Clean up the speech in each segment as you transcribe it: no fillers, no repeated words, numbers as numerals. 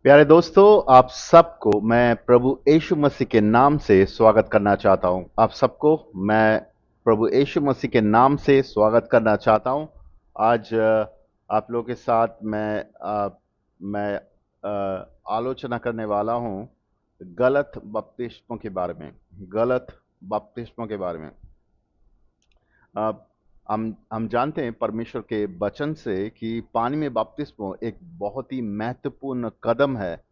प्यारे दोस्तों, आप सबको मैं प्रभु यीशु मसीह के नाम से स्वागत करना चाहता हूं। आप सबको मैं प्रभु यीशु मसीह के नाम से स्वागत करना चाहता हूं। आज आप लोगों के साथ मैं आलोचना करने वाला हूं गलत बपतिस्मों के बारे में। गलत बपतिस्मों के बारे में। अ, हम जानते हैं परमेश्वर के वचन से कि पानी में बपतिस्मो एक बहुत ही महत्वपूर्ण कदम है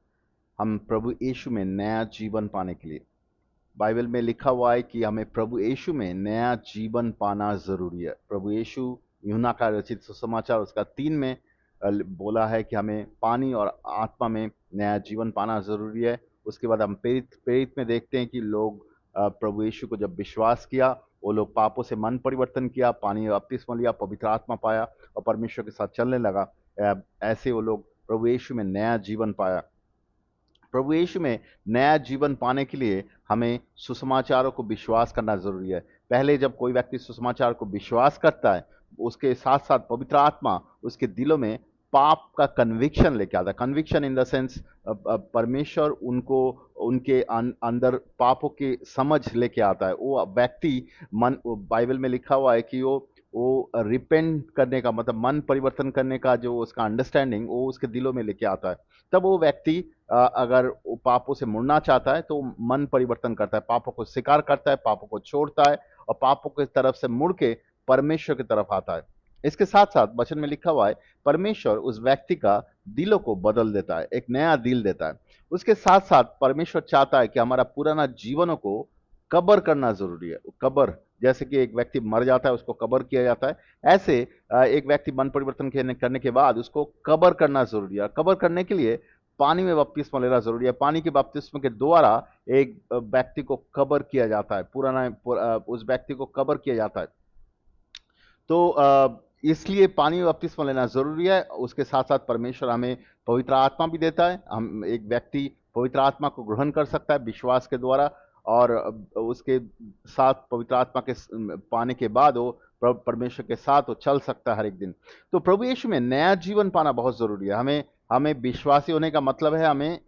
हम प्रभु यीशु में नया जीवन पाने के लिए। बाइबल में लिखा हुआ है कि हमें प्रभु यीशु में नया जीवन पाना जरूरी है। प्रभु यीशु यूहन्ना का रचित सुसमाचार उसका 3 में बोला है कि हमें पानी और आत्मा में नया जीवन पाना जरूरी है। उसके बाद हम प्रेरित प्रेरित में देखते हैं कि लोग प्रभु यीशु को जब विश्वास किया, वो लोग पापों से मन परिवर्तन किया, पानी में बपतिस्मा लिया, पवित्र आत्मा पाया और परमेश्वर के साथ चलने लगा। ऐसे वो लोग प्रभु यीशु में नया जीवन पाया। प्रभु यीशु में नया जीवन पाने के लिए हमें सुसमाचारों को विश्वास करना जरूरी है। पहले जब कोई व्यक्ति सुसमाचार को विश्वास करता है, उसके साथ साथ पवित्र आत्मा उसके दिलों में पाप का कन्विक्शन लेके आता है। कन्विक्शन इन द सेंस परमेश्वर उनको उनके अंदर पापों की समझ लेके आता है। वो व्यक्ति बाइबल में लिखा हुआ है कि वो रिपेंट करने का मतलब मन परिवर्तन करने का जो उसका अंडरस्टैंडिंग वो उसके दिलों में लेके आता है। तब वो व्यक्ति अगर वो पापों से मुड़ना चाहता है तो मन परिवर्तन करता है, पापों को स्वीकार करता है, पापों को छोड़ता है और पापों की तरफ से मुड़ के परमेश्वर की तरफ आता है। इसके साथ साथ वचन में लिखा हुआ है परमेश्वर उस व्यक्ति का दिलों को बदल देता है, एक नया दिल देता है। उसके साथ साथ परमेश्वर चाहता है कि हमारा पुराना जीवनों को कबर करना जरूरी है। कबर, जैसे कि एक व्यक्ति मर जाता है उसको कबर किया जाता है, ऐसे एक व्यक्ति मन परिवर्तन करने के बाद उसको कबर करना जरूरी है। कबर करने के लिए पानी में बपतिस्मा लेना जरूरी है। पानी के बपतिस्मा के द्वारा एक व्यक्ति को कबर किया जाता है, उस व्यक्ति को कबर किया जाता है। तो इसलिए पानी में बपतिस्मा लेना जरूरी है। उसके साथ साथ परमेश्वर हमें पवित्र आत्मा भी देता है। हम एक व्यक्ति पवित्र आत्मा को ग्रहण कर सकता है विश्वास के द्वारा, और उसके साथ पवित्र आत्मा के पाने के बाद वो परमेश्वर के साथ वो चल सकता है हर एक दिन। तो प्रभु यीशु में नया जीवन पाना बहुत जरूरी है। हमें हमें विश्वासी होने का मतलब है हमें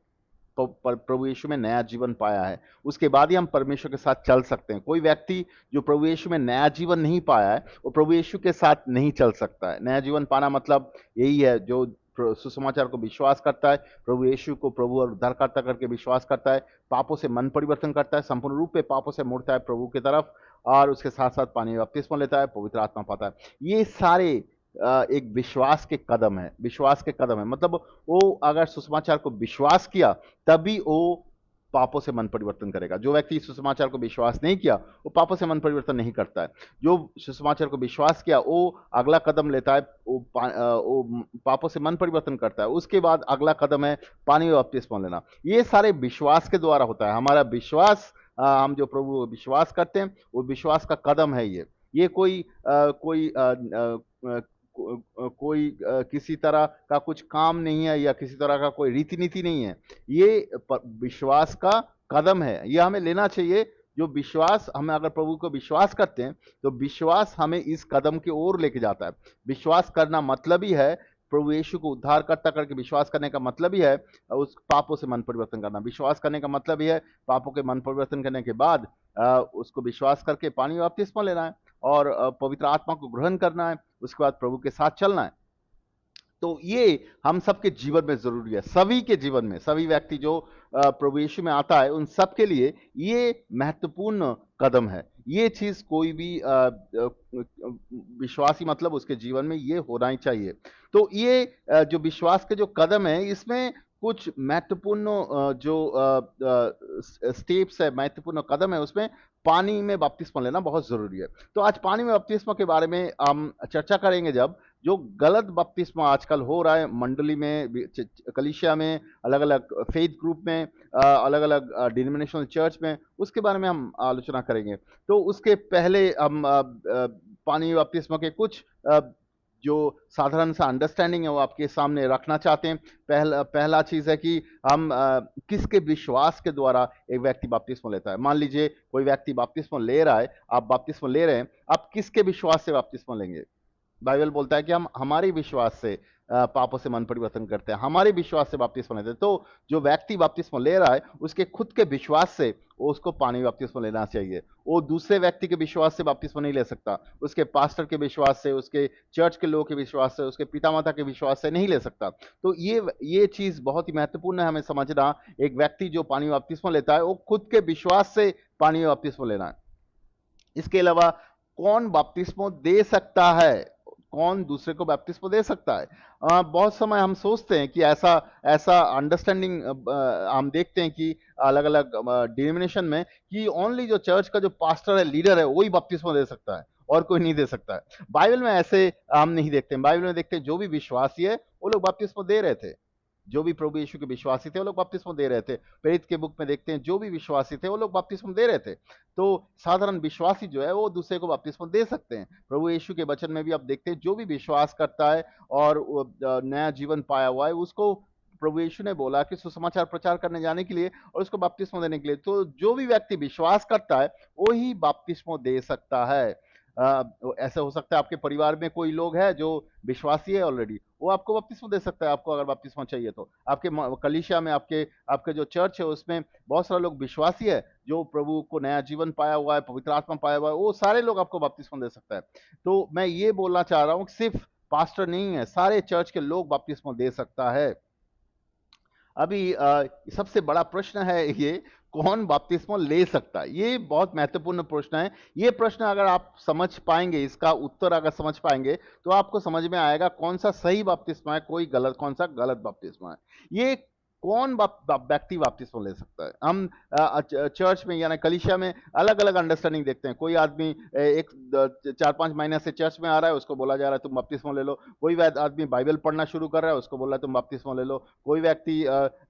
प्रभु यीशु में नया जीवन पाया है, उसके बाद ही हम परमेश्वर के साथ चल सकते हैं। कोई व्यक्ति जो प्रभु यीशु में नया जीवन नहीं पाया है वो प्रभु यीशु के साथ नहीं चल सकता है। नया जीवन पाना मतलब यही है, जो सुसमाचार को विश्वास करता है, प्रभु यीशु को प्रभु और उद्धारकर्ता करके विश्वास करता है, पापों से मन परिवर्तन करता है, संपूर्ण रूप से पापों से मुड़ता है प्रभु की तरफ, और उसके साथ साथ पानी में बपतिस्मा लेता है, पवित्र आत्मा पाता है। ये सारे एक विश्वास के कदम है। विश्वास के कदम है मतलब वो अगर सुसमाचार को विश्वास किया तभी वो पापों से मन परिवर्तन करेगा। जो व्यक्ति सुसमाचार को विश्वास नहीं किया वो पापों से मन परिवर्तन नहीं करता है। जो सुसमाचार को विश्वास किया वो अगला कदम लेता है, वो पापों से मन परिवर्तन करता है। उसके बाद अगला कदम है पानी में बपतिस्मा लेना। ये सारे विश्वास के द्वारा होता है। हमारा विश्वास, हम जो प्रभु विश्वास करते हैं वो विश्वास का कदम है। ये कोई किसी तरह का कुछ काम नहीं है या किसी तरह का कोई रीति नीति नहीं है। ये विश्वास का कदम है, ये हमें लेना चाहिए। जो विश्वास, हमें अगर प्रभु को विश्वास करते हैं तो विश्वास हमें इस कदम की ओर लेके जाता है। विश्वास करना मतलब ही है प्रभु यीशु को उद्धारकर्ता करके विश्वास करने का मतलब ही है उस पापों से मन परिवर्तन करना। विश्वास करने का मतलब ही है पापों के मन परिवर्तन करने के बाद उसको विश्वास करके पानी में बपतिस्मा लेना है और पवित्र आत्मा को ग्रहण करना है, उसके बाद प्रभु के साथ चलना है। तो ये हम सबके जीवन में जरूरी है, सभी के जीवन में। सभी व्यक्ति जो प्रभु यीशु में आता है उन सब के लिए ये महत्वपूर्ण कदम है। ये चीज कोई भी विश्वासी मतलब उसके जीवन में ये होना ही चाहिए। तो ये जो विश्वास के जो कदम है इसमें कुछ महत्वपूर्ण जो स्टेप्स है, महत्वपूर्ण कदम है, उसमें पानी में बपतिस्मा लेना बहुत जरूरी है। तो आज पानी में बपतिस्मा के बारे में हम चर्चा करेंगे। जब जो गलत बपतिस्मा आजकल हो रहा है मंडली में, कलीसिया में, अलग अलग फेथ ग्रुप में, अलग अलग डिनोमिनेशनल चर्च में, उसके बारे में हम आलोचना करेंगे। तो उसके पहले हम पानी बपतिस्मा के कुछ जो साधारण सा अंडरस्टैंडिंग है वो आपके सामने रखना चाहते हैं। पहला चीज है कि हम किसके विश्वास के द्वारा एक व्यक्ति बपतिस्मा लेता है। मान लीजिए कोई व्यक्ति बपतिस्मा ले रहा है, आप बपतिस्मा ले रहे हैं, आप किसके विश्वास से बपतिस्मा लेंगे? बाइबल बोलता है कि हम हमारे विश्वास से पापों से मन परिवर्तन करते हैं, हमारे विश्वास से बपतिस्मा लेते हैं। तो जो व्यक्ति बपतिस्मा ले रहा है उसके खुद के विश्वास से वो उसको पानी बपतिस्मा लेना चाहिए। वो दूसरे व्यक्ति के विश्वास से बपतिस्मा नहीं ले सकता, उसके पास्टर के विश्वास से, उसके चर्च के लोगों के विश्वास से, उसके पिता माता के विश्वास से नहीं ले सकता। तो ये चीज बहुत ही महत्वपूर्ण है हमें समझना। एक व्यक्ति जो पानी बपतिस्मा लेता है वो खुद के विश्वास से पानी बपतिस्मा लेना है। इसके अलावा कौन बपतिस्मो दे सकता है, कौन दूसरे को बपतिस्मो दे सकता है? बहुत समय हम सोचते हैं कि ऐसा ऐसा अंडरस्टैंडिंग हम देखते हैं कि अलग अलग डिनोमिनेशन में कि ओनली जो चर्च का जो पास्टर है, लीडर है, वही बपतिस्मो दे सकता है और कोई नहीं दे सकता है। बाइबल में ऐसे हम नहीं देखते हैं। बाइबल में देखते हैं जो भी विश्वासी है वो लोग बपतिस्मो दे रहे थे। जो भी प्रभु यीशु के विश्वासी थे वो लोग बपतिस्मो दे रहे थे। प्रेरित के बुक में देखते हैं जो भी विश्वासी थे वो लोग बपतिस्मो दे रहे थे। तो साधारण विश्वासी जो है वो दूसरे को बपतिस्मो दे सकते हैं। प्रभु यीशु के वचन में भी आप देखते हैं जो भी विश्वास करता है और वो, नया जीवन पाया हुआ है, उसको प्रभु यीशु ने बोला कि सुसमाचार प्रचार करने जाने के लिए और उसको बपतिस्मो देने के लिए। तो जो भी व्यक्ति विश्वास करता है वही बपतिस्मो दे सकता है। ऐसा हो सकता है आपके परिवार में कोई लोग है जो विश्वासी है ऑलरेडी, वो आपको बपतिस्मो दे सकता है। आपको अगर बपतिस्मो चाहिए तो आपके कलीसिया में, आपके आपके जो चर्च है उसमें बहुत सारे लोग विश्वासी है जो प्रभु को नया जीवन पाया हुआ है, पवित्र आत्मा पाया हुआ है, वो सारे लोग आपको बपतिस्मो दे सकता है। तो मैं ये बोलना चाह रहा हूँ कि सिर्फ पास्टर नहीं है, सारे चर्च के लोग बपतिस्मो दे सकता है। अभी सबसे बड़ा प्रश्न है ये, कौन बपतिस्मो ले सकता है? ये बहुत महत्वपूर्ण प्रश्न है। ये प्रश्न अगर आप समझ पाएंगे, इसका उत्तर अगर समझ पाएंगे, तो आपको समझ में आएगा कौन सा सही बपतिस्मा है, कोई गलत, कौन सा गलत बपतिस्मा है। ये कौन व्यक्ति बपतिस्मा ले सकता है? हम चर्च में यानी कलीसिया में अलग अलग अंडरस्टैंडिंग देखते हैं। कोई आदमी 4-5 महीने से चर्च में आ रहा है, उसको बोला जा रहा है तुम बपतिस्मा ले लो। कोई आदमी बाइबल पढ़ना शुरू कर रहा है, उसको बोल रहा है तुम बपतिस्मा ले लो। कोई व्यक्ति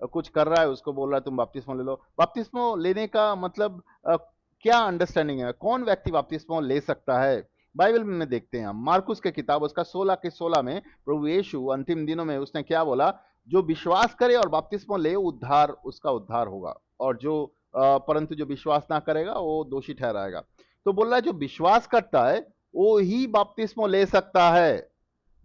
कुछ कर रहा है, उसको बोल रहा है तुम बपतिस्मा ले लो। बपतिस्मा लेने का मतलब क्या अंडरस्टैंडिंग है? कौन व्यक्ति बपतिस्मा ले सकता है? बाइबल में देखते हैं हम मार्कुस के किताब उसका 16 के 16 में प्रभु यीशु अंतिम दिनों में उसने क्या बोला? जो विश्वास करे और बपतिस्मा ले, उद्धार, उसका उद्धार होगा, और जो परंतु जो विश्वास ना करेगा वो दोषी ठहराएगा। तो बोल रहा है जो विश्वास करता है वो ही बपतिस्मा ले सकता है।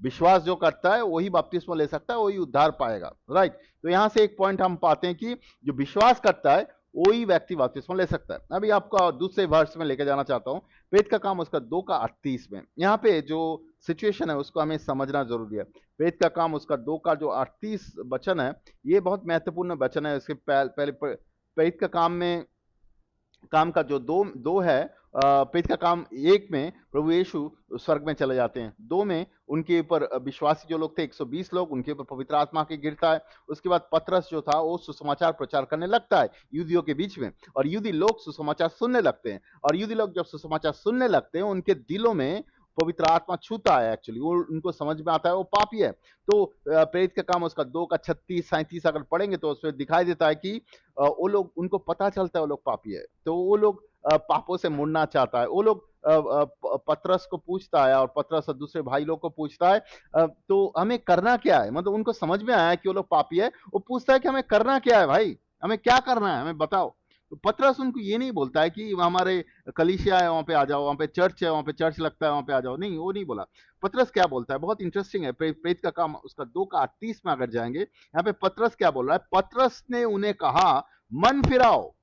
विश्वास जो करता है वही बपतिस्मा ले सकता है, वही उद्धार पाएगा। राइट? तो यहां से एक पॉइंट हम पाते हैं कि जो विश्वास करता है वही व्यक्ति बपतिस्मा ले सकता है। अभी आपको दूसरे वर्ष में लेके जाना चाहता हूं, प्रेरित का काम उसका 2 का 38 में। यहाँ पे जो सिचुएशन है उसको हमें समझना जरूरी है। प्रेरित का काम उसका 2 का जो 38 वचन है, ये बहुत महत्वपूर्ण वचन है। इसके पहले प्रेरित का काम में, काम का जो दो दो है, प्रेरित का काम 1 में प्रभु यीशु स्वर्ग में चले जाते हैं। 2 में उनके ऊपर विश्वासी जो लोग थे 120 लोग, उनके ऊपर पवित्र आत्मा के गिरता है। उसके बाद पतरस जो था वो सुसमाचार प्रचार करने लगता है यहूदियों के बीच में, और यहूदी लोग सुसमाचार सुनने लगते हैं। और यहूदी लोग जब सुसमाचार सुनने लगते हैं, उनके दिलों में पवित्र आत्मा छूता है। एक्चुअली वो उनको समझ में आता है वो पापी है। तो प्रेरित का काम उसका 2 का 36-37 अगर पढ़ेंगे तो उसमें दिखाई देता है कि वो लोग, उनको पता चलता है वो लोग पापी है, तो वो लोग पापों से मुड़ना चाहता है। वो लोग पतरस को पूछता है, और पतरस दूसरे भाई लोग को पूछता है तो हमें करना क्या है? मतलब उनको समझ में आया कि वो लोग पापी है। वो पूछता है कि हमें करना क्या है भाई, हमें क्या करना है, हमें बताओ। तो पतरस उनको ये नहीं बोलता है कि हमारे कलीसिया है वहां पे आ जाओ, वहां पे चर्च है, वहां पे चर्च लगता है, वहां पे आ जाओ। नहीं, वो नहीं बोला। पतरस क्या बोलता है, बहुत इंटरेस्टिंग है। प्रेरित का काम उसका 2 का 38 में अगर जाएंगे, यहाँ पे पतरस क्या बोल रहा है? पतरस ने उन्हें कहा, मन फिराओ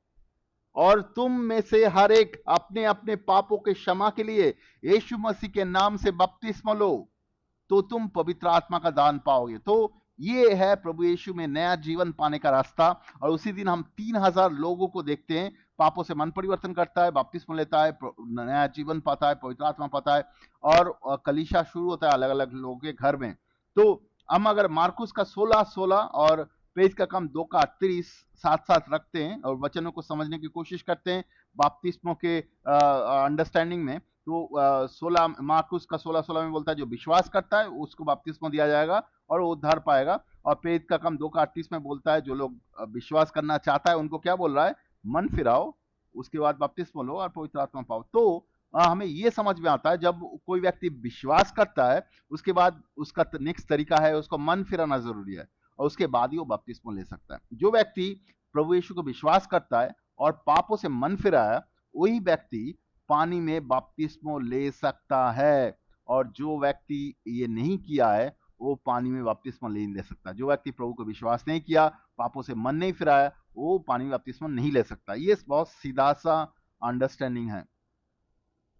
और तुम में से हर एक अपने अपने पापों के क्षमा के लिए यीशु मसीह के नाम से बपतिस्मा लो, तो तुम पवित्र आत्मा का दान पाओगे। तो ये है प्रभु यीशु में नया जीवन पाने का रास्ता। और उसी दिन हम 3000 लोगों को देखते हैं, पापों से मन परिवर्तन करता है, बपतिस्मा लेता है, नया जीवन पाता है, पवित्र आत्मा पाता है, और कलीसिया शुरू होता है अलग अलग लोगों के घर में। तो हम अगर मार्कुस का 16-16 और प्रेरित का काम 2 का 38 साथ साथ रखते हैं और वचनों को समझने की कोशिश करते हैं बपतिस्मों के अंडरस्टैंडिंग में, तो 16 मार्कुस का 16-16 में बोलता है जो विश्वास करता है उसको बपतिस्मा दिया जाएगा और वो उद्धार पाएगा। और प्रेरित का काम 2 का 38 में बोलता है जो लोग विश्वास करना चाहता है उनको क्या बोल रहा है? मन फिराओ, उसके बाद बपतिस्मा लो और पवित्र आत्मा पाओ। तो हमें ये समझ में आता है जब कोई व्यक्ति विश्वास करता है, उसके बाद उसका नेक्स्ट तरीका है उसको मन फिराना जरूरी है, और उसके बाद ही वो बपतिस्मा ले सकता है। जो व्यक्ति प्रभु यीशु को विश्वास करता है और पापों से मन फिराया, वही व्यक्ति पानी में बपतिस्मा ले सकता है। और जो व्यक्ति ये नहीं किया है वो पानी में बपतिस्मा नहीं ले सकता। जो व्यक्ति प्रभु को विश्वास नहीं किया, पापों से मन नहीं फिराया, वो पानी में बपतिस्मा नहीं ले सकता। ये बहुत सीधा सा अंडरस्टैंडिंग है,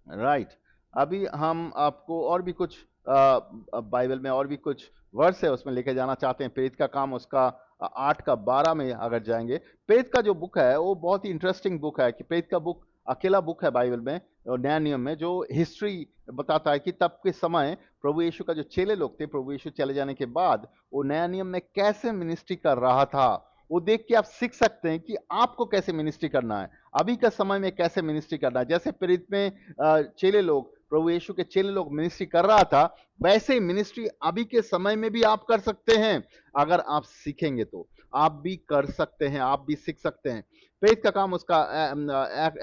राइट। अभी हम आपको और भी कुछ बाइबल में और भी कुछ वर्स है उसमें लेके जाना चाहते हैं। प्रेरित का काम उसका 8 का 12 में अगर जाएंगे, प्रेरित का जो बुक है वो बहुत ही इंटरेस्टिंग बुक है कि प्रेरित का बुक अकेला बुक है बाइबल में और नया नियम में जो हिस्ट्री बताता है कि तब के समय प्रभु यीशु का जो चेले लोग थे, प्रभु यीशु चले जाने के बाद वो नया नियम में कैसे मिनिस्ट्री कर रहा था, वो देख के आप सीख सकते हैं कि आपको कैसे मिनिस्ट्री करना है, अभी का समय में कैसे मिनिस्ट्री करना है। जैसे प्रेरित में चेले लोग, प्रभु यीशु के चेले लोग मिनिस्ट्री कर रहा था, वैसे ही मिनिस्ट्री अभी के समय में भी आप कर सकते हैं। अगर आप सीखेंगे तो आप भी कर सकते हैं, आप भी सीख सकते हैं। प्रेरित का काम उसका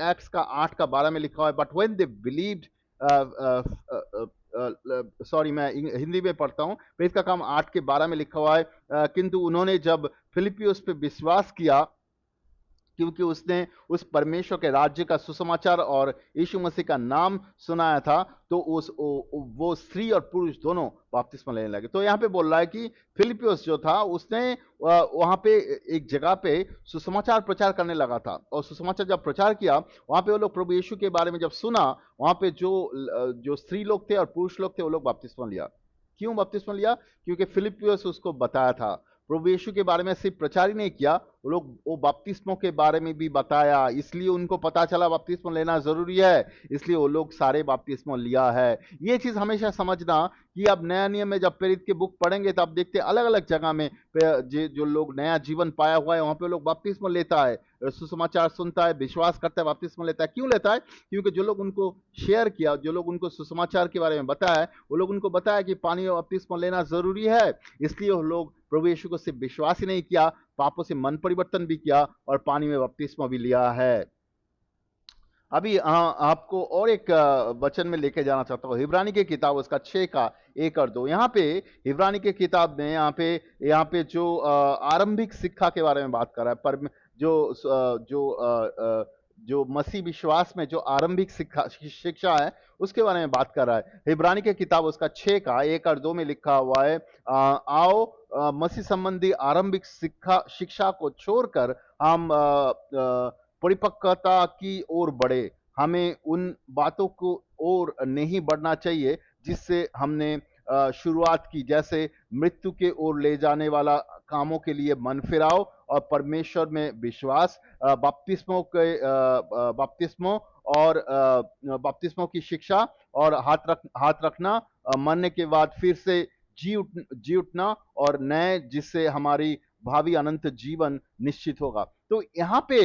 एक्ट्स का 8 का 12 में लिखा हुआ है, but when they believed, sorry मैं हिंदी में पढ़ता हूं, प्रेरित का काम 8 के 12 में लिखा हुआ है, किंतु उन्होंने जब फिलिपियोस पे विश्वास किया, क्योंकि उसने उस परमेश्वर के राज्य का सुसमाचार और यीशु मसीह का नाम सुनाया था, तो वो स्त्री और पुरुष दोनों बपतिस्मा लेने लगे। तो यहाँ पे बोल रहा है कि फिलिपियोस जो था उसने वहां पे एक जगह पे सुसमाचार प्रचार करने लगा था, और सुसमाचार जब प्रचार किया वहां पे वो लोग प्रभु यीशु के बारे में जब सुना, वहां पे जो स्त्री लोग थे और पुरुष लोग थे वो लोग बपतिस्मा लिया। क्यों बपतिस्मा लिया? क्योंकि फिलिपियोस उसको बताया था। प्रभु यीशु के बारे में सिर्फ प्रचार ही नहीं किया, वो बपतिस्मों के बारे में भी बताया, इसलिए उनको पता चला बपतिस्मा लेना जरूरी है, इसलिए वो लोग सारे बपतिस्मा लिया है। ये चीज हमेशा समझना कि अब नया नियम में जब प्रेरित के बुक पढ़ेंगे तब देखते अलग अलग जगह में जो लोग नया जीवन पाया हुआ है वहां पे लोग बपतिस्मा लेता है, सुसमाचार सुनता है, विश्वास करता है, बपतिस्मा लेता है। क्यों लेता है? क्योंकि जो लोग उनको शेयर किया, जो लोग उनको सुसमाचार के बारे में बताया, वो लोग उनको बताया कि पानी में बपतिस्मा लेना जरूरी है, इसलिए वो लोग प्रभु यीशु को सिर्फ विश्वास ही नहीं किया, पापों से मन परिवर्तन भी किया और पानी में बपतिस्मा भी लिया है। अभी आपको और एक वचन में लेके जाना चाहता हूँ, इब्रानी की किताब उसका 6 का 1 और 2। यहाँ पे इब्रानी की किताब में यहाँ पे जो आरंभिक शिक्षा के बारे में बात कर रहा है, पर जो मसीह विश्वास में जो आरंभिक शिक्षा है उसके बारे में बात कर रहा है। इब्रानी की किताब उसका 6 का 1 और 2 में लिखा हुआ है, आओ मसीह संबंधी आरंभिक शिक्षा को छोड़कर हम परिपक्वता की ओर बढ़े। हमें उन बातों को ओर नहीं बढ़ना चाहिए जिससे हमने शुरुआत की, जैसे मृत्यु के ओर ले जाने वाला कामों के लिए मन फिराओ और परमेश्वर में विश्वास, बपतिस्मों और बपतिस्मों की शिक्षा और हाथ रखना, मरने के बाद फिर से जी उठना और नए, जिससे हमारी भावी अनंत जीवन निश्चित होगा। तो यहाँ पे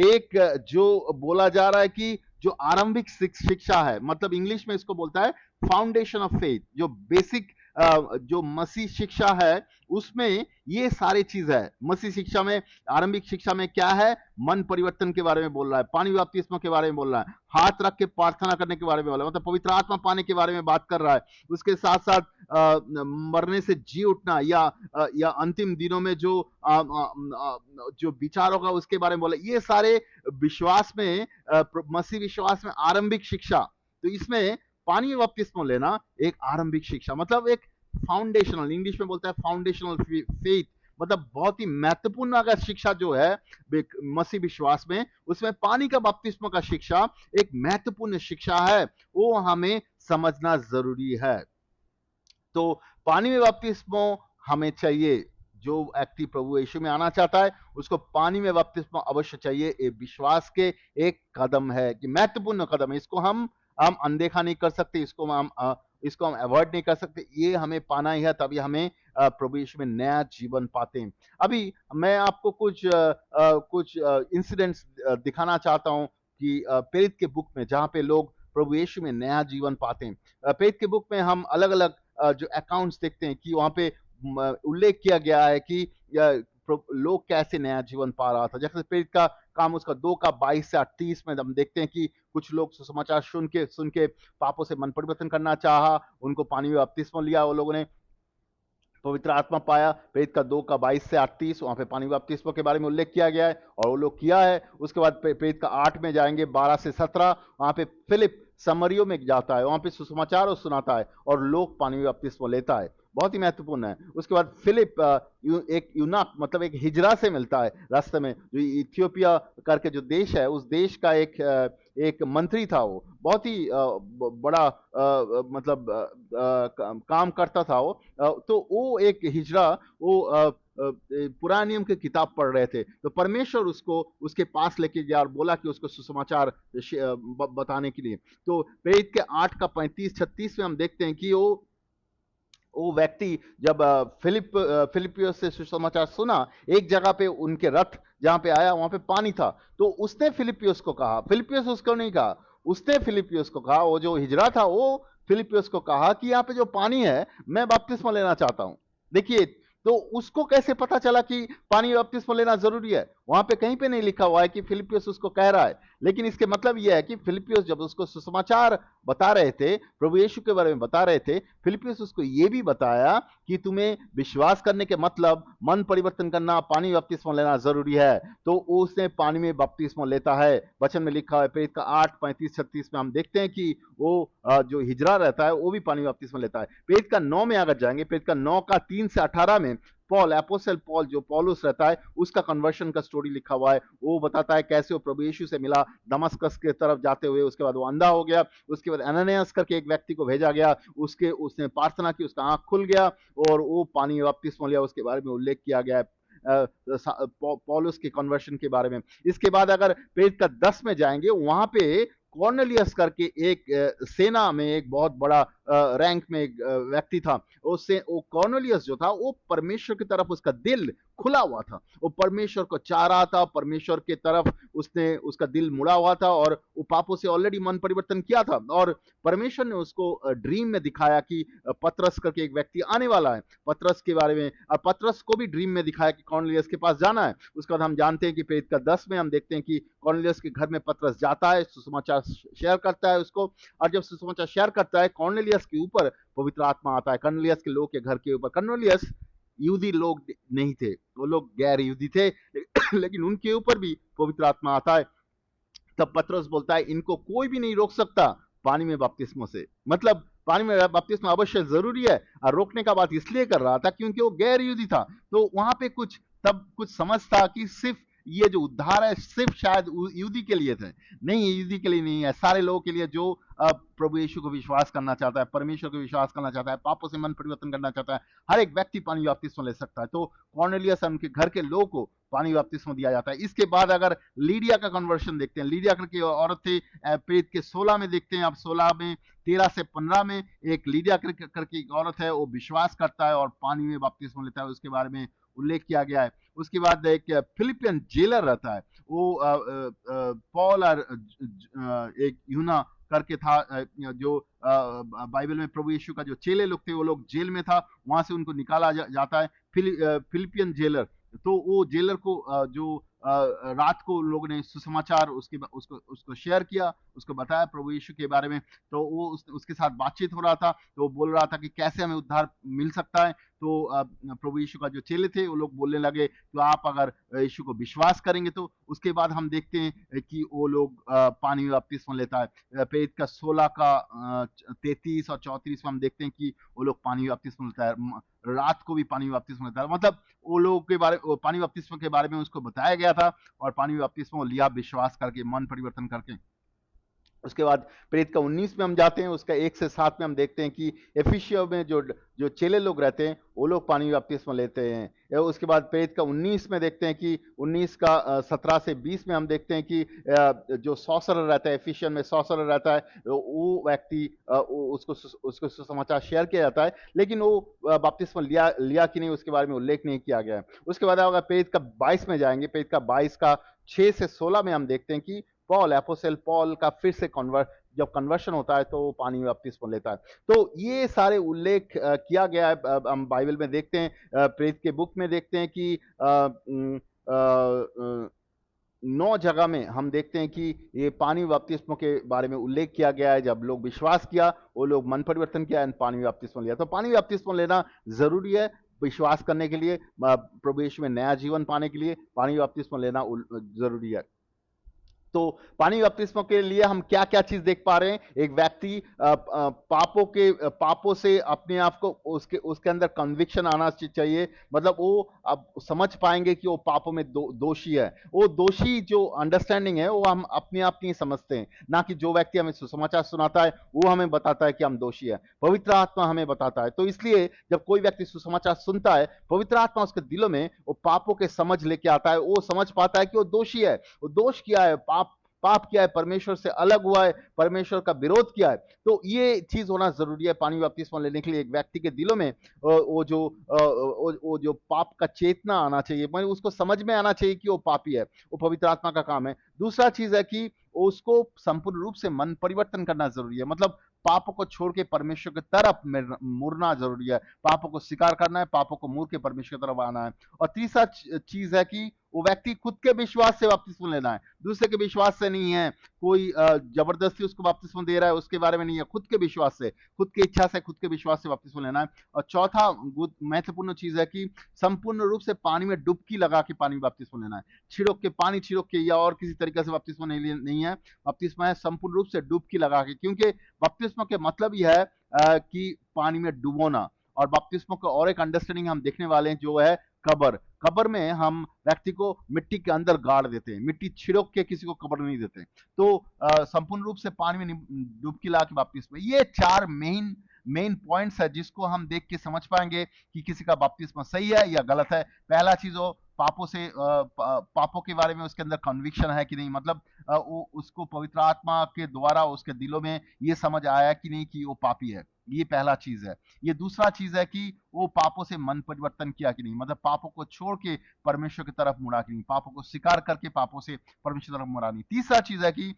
एक जो बोला जा रहा है कि जो आरंभिक शिक्षा है, मतलब इंग्लिश में इसको बोलता है फाउंडेशन ऑफ फेथ, जो बेसिक जो मसीह शिक्षा है उसमें ये सारी चीज है। मसीह शिक्षा में, आरंभिक शिक्षा में क्या है? मन परिवर्तन के बारे में बोल रहा है, पानी बपतिस्मा के बारे में बोल रहा है, हाथ रख के प्रार्थना करने के बारे में बोल रहा है, मतलब पवित्र आत्मा पाने के बारे में बात कर रहा है। उसके साथ साथ मरने से जी उठना या अंतिम दिनों में जो विचार होगा उसके बारे में बोला। ये सारे विश्वास में, मसीह विश्वास में आरंभिक शिक्षा। तो इसमें पानी में बपतिस्मा लेना एक आरंभिक शिक्षा, मतलब एक फाउंडेशनल, इंग्लिश में बोलता है फाउंडेशनल फेथ, मतलब बहुत ही महत्वपूर्ण अगर शिक्षा जो है मसीह विश्वास में, उसमें पानी का बपतिस्मा का शिक्षा एक महत्वपूर्ण शिक्षा है, वो हमें समझना जरूरी है। तो पानी में बपतिस्मा हमें चाहिए। जो व्यक्ति प्रभु यीशु में आना चाहता है उसको पानी में बपतिस्मा अवश्य चाहिए। ये विश्वास के एक कदम है, कि महत्वपूर्ण कदम है, इसको हम अनदेखा नहीं कर सकते, इसको हम अवॉइड नहीं कर सकते। ये हमें पाना ही है, तभी हमें प्रभु यीशु में नया जीवन पाते हैं। अभी मैं आपको कुछ इंसिडेंट्स दिखाना चाहता हूं कि प्रेरित के बुक में, जहां पे लोग प्रभु यीशु में नया जीवन पाते हैं। प्रेरित के बुक में हम अलग अलग जो अकाउंट्स देखते हैं कि वहां पे उल्लेख किया गया है कि लोग कैसे नया जीवन पा रहा था। जैसे प्रेरित का काम उसका 2 का 22 से 38 में हम देखते हैं कि कुछ लोग सुसमाचार सुन के पापों से मन परिवर्तन करना चाहा, उनको पानी में बपतिस्मा लिया, वो लोगों ने पवित्र आत्मा पाया। प्रेरित का 2 का 22 से 38 वहां पे पानी बपतिस्मा के बारे में उल्लेख किया गया है और वो लोग किया है। उसके बाद प्रेरित का 8 में जाएंगे 12 से 17, वहां पे फिलिप समरियो में जाता है, वहां पे सुसमाचार और सुनाता है और लोग पानी में बपतिस्मा लेता है। बहुत ही महत्वपूर्ण है। उसके बाद फिलिप एक यूनाक मतलब एक हिजरा से मिलता है रास्ते में, जो इथियोपिया करके जो देश है, उस देश का एक मंत्री था। वो बहुत ही बड़ा मतलब काम करता था वो। तो वो एक हिजरा, वो पुराने नियम की किताब पढ़ रहे थे, तो परमेश्वर उसको उसके पास लेके गया और बोला कि उसको सुसमाचार बताने के लिए। तो प्रेरित के 8 का 35-36 में हम देखते हैं कि वो व्यक्ति जब फिलिपियोस से सुसमाचार सुना, एक जगह पे उनके रथ जहां पे आया वहां पे पानी था, तो उसने फिलिपियोस को कहा, फिलिपियोस उसको नहीं कहा, उसने फिलिपियोस को कहा, वो जो हिजरा था वो फिलिपियोस को कहा कि यहाँ पे जो पानी है मैं बपतिस्मा लेना चाहता हूं। देखिए, तो उसको कैसे पता चला कि पानी में बपतिस्मा लेना जरूरी है? वहां पे कहीं पे नहीं लिखा हुआ है कि फिलिपियोस उसको कह रहा है, लेकिन इसके मतलब यह है कि फिलिपियोस जब उसको सुसमाचार बता रहे थे, प्रभु यीशु के बारे में बता रहे थे, फिलिपियोस उसको यह भी बताया कि तुम्हें विश्वास करने के मतलब मन परिवर्तन करना, पानी में बपतिस्मा लेना जरूरी है। तो उसने पानी में बपतिस्मा लेता है। वचन में लिखा है प्रेरित का 8-35-36 में हम देखते हैं कि वो जो हिजरा रहता है वो भी पानी में बपतिस्मा लेता है। प्रेरित का 9 में अगर जाएंगे, प्रेरित का 9 का 3 से 18 में पॉल, एपोस्टल पॉल जो पौलुस रहता है, उसका कन्वर्शन का स्टोरी लिखा हुआ है। वो बताता है कैसे वो प्रभु यीशु से मिला दमस्कस के तरफ जाते हुए, उसके बाद वो अंधा हो गया, उसके बाद अननियास करके एक व्यक्ति को भेजा गया, उसने प्रार्थना की, उसका आंख खुल गया और वो पानी में बपतिस्मा लिया। उसके बारे में उल्लेख किया गया है पौलुस के कन्वर्शन के बारे में। इसके बाद अगर प्रेरित का 10 में जाएंगे, वहां पे कॉर्नेलियस करके एक सेना में एक बहुत बड़ा रैंक में एक व्यक्ति था। उससे वो कॉर्नेलियस जो था, वो परमेश्वर की तरफ उसका दिल खुला हुआ था, वो परमेश्वर को चाह रहा था, परमेश्वर की तरफ उसने उसका दिल मुड़ा हुआ था और वो पापों से ऑलरेडी मन परिवर्तन किया था। और परमेश्वर ने उसको ड्रीम में दिखाया कि पतरस करके एक व्यक्ति आने वाला है, पतरस के बारे में, और पतरस को भी ड्रीम में दिखाया कि कॉर्नेलियस के पास जाना है। उसके बाद हम जानते हैं कि प्रेरित का 10 में हम देखते हैं कि कॉर्नेलियस के घर में पतरस जाता है, सुसमाचार शेयर करता है उसको, और जब सुसमाचार शेयर करता है, कॉर्नेलियस के ऊपर पवित्र आत्मा आता है, कॉर्नेलियस के लोग के घर के ऊपर। कॉर्नेलियस यहूदी लोग नहीं थे, वो लोग गैर यहूदी थे, लेकिन उनके ऊपर भी पवित्र आत्मा आता है। तब पतरस बोलता है इनको कोई भी नहीं रोक सकता पानी में बपतिस्मा से। मतलब पानी में बपतिस्मा अवश्य जरूरी है, और रोकने का बात इसलिए कर रहा था क्योंकि वो गैर यहूदी था। तो वहां पे कुछ समझ था कि सिर्फ ये जो उद्धार है सिर्फ शायद यहूदी के लिए थे। नहीं, यहूदी के लिए नहीं है, सारे लोगों के लिए जो प्रभु यीशु को विश्वास करना चाहता है, परमेश्वर को विश्वास करना चाहता है, पापों से मन परिवर्तन करना चाहता है, हर एक व्यक्ति पानी में बपतिस्मा ले सकता है। तो कॉर्नेलियस और उनके घर के लोगों को पानी में बपतिस्मा दिया जाता है। इसके बाद अगर लीडिया का कन्वर्शन देखते हैं, लीडिया करके औरत थी, प्रेरित के 16 में देखते हैं। अब 16 में 13 से 15 में एक लीडिया करके एक औरत है, वो विश्वास करता है और पानी में बपतिस्मा लेता है, उसके बारे में उल्लेख किया गया है। उसके बाद एक फिलिपियन जेलर रहता है, वो पॉल और एक यूना करके था, जो बाइबल में प्रभु यीशु का जो चेले लोग थे, वो लोग जेल में था, वहां से उनको निकाला जाता है। फिलिपियन जेलर, तो वो जेलर को जो रात को लोगों ने सुसमाचार उसको उसको शेयर किया, उसको बताया प्रभु यीशु के बारे में। तो वो उसके साथ बातचीत हो रहा था, तो वो बोल रहा था कि कैसे हमें उद्धार मिल सकता है। तो प्रभु यीशु का जो चेले थे वो लोग बोलने लगे तो आप अगर यीशु को विश्वास करेंगे, तो उसके बाद हम देखते हैं कि वो लोग पानी में बपतिस्मा लेता है। प्रेरित का 16 का 33 और 34 में हम देखते हैं कि वो लोग पानी में बपतिस्मा लेता है, रात को भी पानी में बपतिस्मा लेता है। मतलब वो लोग के बारे, पानी बपतिस्मा के बारे में उसको बताया गया था, और पानी बपतिस्मा लिया विश्वास करके, मन परिवर्तन करके। उसके बाद प्रेरित का 19 में हम जाते हैं, उसका 1 से 7 में हम देखते हैं कि एफिसियों में जो जो चेले लोग रहते हैं वो लोग पानी में बपतिस्मा लेते हैं। उसके बाद प्रेरित का 19 में देखते हैं कि 19 का 17 से 20 में हम देखते हैं कि जो सॉसरर रहता है, एफिशियन में सॉसरर रहता है, वो व्यक्ति उसको उसको सुसमाचार शेयर किया जाता है, लेकिन वो बपतिस्मा लिया लिया कि नहीं उसके बारे में उल्लेख नहीं किया गया है। उसके बाद अगर प्रेरित का 22 में जाएंगे, प्रेरित का 22 का 6 से 16 में हम देखते हैं कि पॉल, एपोस्टल पॉल का फिर से जब कन्वर्शन होता है तो वो पानी में बपतिस्मा लेता है। तो ये सारे उल्लेख किया गया है। हम बाइबल में देखते हैं, प्रेरित के बुक में देखते हैं कि 9 जगह में हम देखते हैं कि ये पानी में बपतिस्मा के बारे में उल्लेख किया गया है। जब लोग विश्वास किया, वो लोग मन परिवर्तन किया, पानी में बपतिस्मा लिया। तो पानी में बपतिस्मा लेना जरूरी है विश्वास करने के लिए, प्रभु यीशु में नया जीवन पाने के लिए पानी में बपतिस्मा लेना जरूरी है। तो पानी बपतिस्मों के लिए हम क्या क्या चीज देख पा रहे हैं? एक व्यक्ति पापों से अपने आप को उसके उसके अंदर कन्विक्शन आना चाहिए। मतलब वो अब समझ पाएंगे कि वो पापों में दोषी है। वो दोषी जो अंडरस्टैंडिंग है वो हम अपने आप नहीं समझते हैं, ना कि जो व्यक्ति हमें सुसमाचार सुनाता है वो हमें बताता है कि हम दोषी है। पवित्र आत्मा हमें बताता है। तो इसलिए जब कोई व्यक्ति सुसमाचार सुनता है, पवित्र आत्मा उसके दिलों में वो पापों के समझ लेके आता है। वो समझ पाता है कि वो दोषी है। वो दोष किया है, पाप पाप किया है, परमेश्वर से अलग हुआ है, परमेश्वर का विरोध किया है। तो ये चीज होना जरूरी है पानी बपतिस्मा लेने के लिए। एक व्यक्ति के दिलों में वो जो पाप का चेतना आना चाहिए, मतलब उसको समझ में आना चाहिए कि वो पापी है। वो पवित्र आत्मा का काम है। दूसरा चीज है कि उसको संपूर्ण रूप से मन परिवर्तन करना जरूरी है। मतलब पापों को छोड़ के परमेश्वर की तरफ मुड़ना जरूरी है। पापों को स्वीकार करना है, पापों को मुड़ के परमेश्वर की तरफ आना है। और तीसरा चीज है कि वो व्यक्ति खुद के विश्वास से बपतिस्मा लेना है, दूसरे के विश्वास से नहीं है। कोई जबरदस्ती उसको बपतिस्मा दे रहा है उसके बारे में नहीं है, खुद के विश्वास से, खुद की इच्छा से, खुद के विश्वास से बपतिस्मा लेना है। और चौथा महत्वपूर्ण चीज है कि संपूर्ण रूप से पानी में डुबकी लगा के पानी में बपतिस्मा लेना है। छिड़क के, पानी छिड़क के या और किसी तरीके से बपतिस्मा नहीं है। बपतिस्मा है संपूर्ण रूप से डुबकी लगा के, क्योंकि बपतिस्मा के मतलब यह है कि पानी में डुबोना। और बपतिस्मा का और एक अंडरस्टैंडिंग हम देखने वाले हैं जो है कब्र। कब्र में हम व्यक्ति को मिट्टी के अंदर गाड़ देते हैं, मिट्टी छिड़क के किसी को कब्र नहीं देते। तो संपूर्ण रूप से पानी में डुबकी ला के बपतिस्मा, ये चार मेन पॉइंट्स है जिसको हम देख के समझ पाएंगे कि किसी का बपतिस्मा सही है या गलत है। पहला चीज हो पापों के बारे में उसके अंदर कन्विक्शन है कि नहीं, मतलब वो उसको पवित्र आत्मा के द्वारा उसके दिलों में ये समझ आया कि नहीं कि वो पापी है। ये पहला चीज है। ये दूसरा चीज है कि वो पापों से मन परिवर्तन किया कि नहीं, मतलब पापों को छोड़ के परमेश्वर की तरफ मुड़ा कि नहीं, पापों को स्वीकार करके पापों से परमेश्वर की तरफ मुड़ा नहीं। तीसरा चीज है कि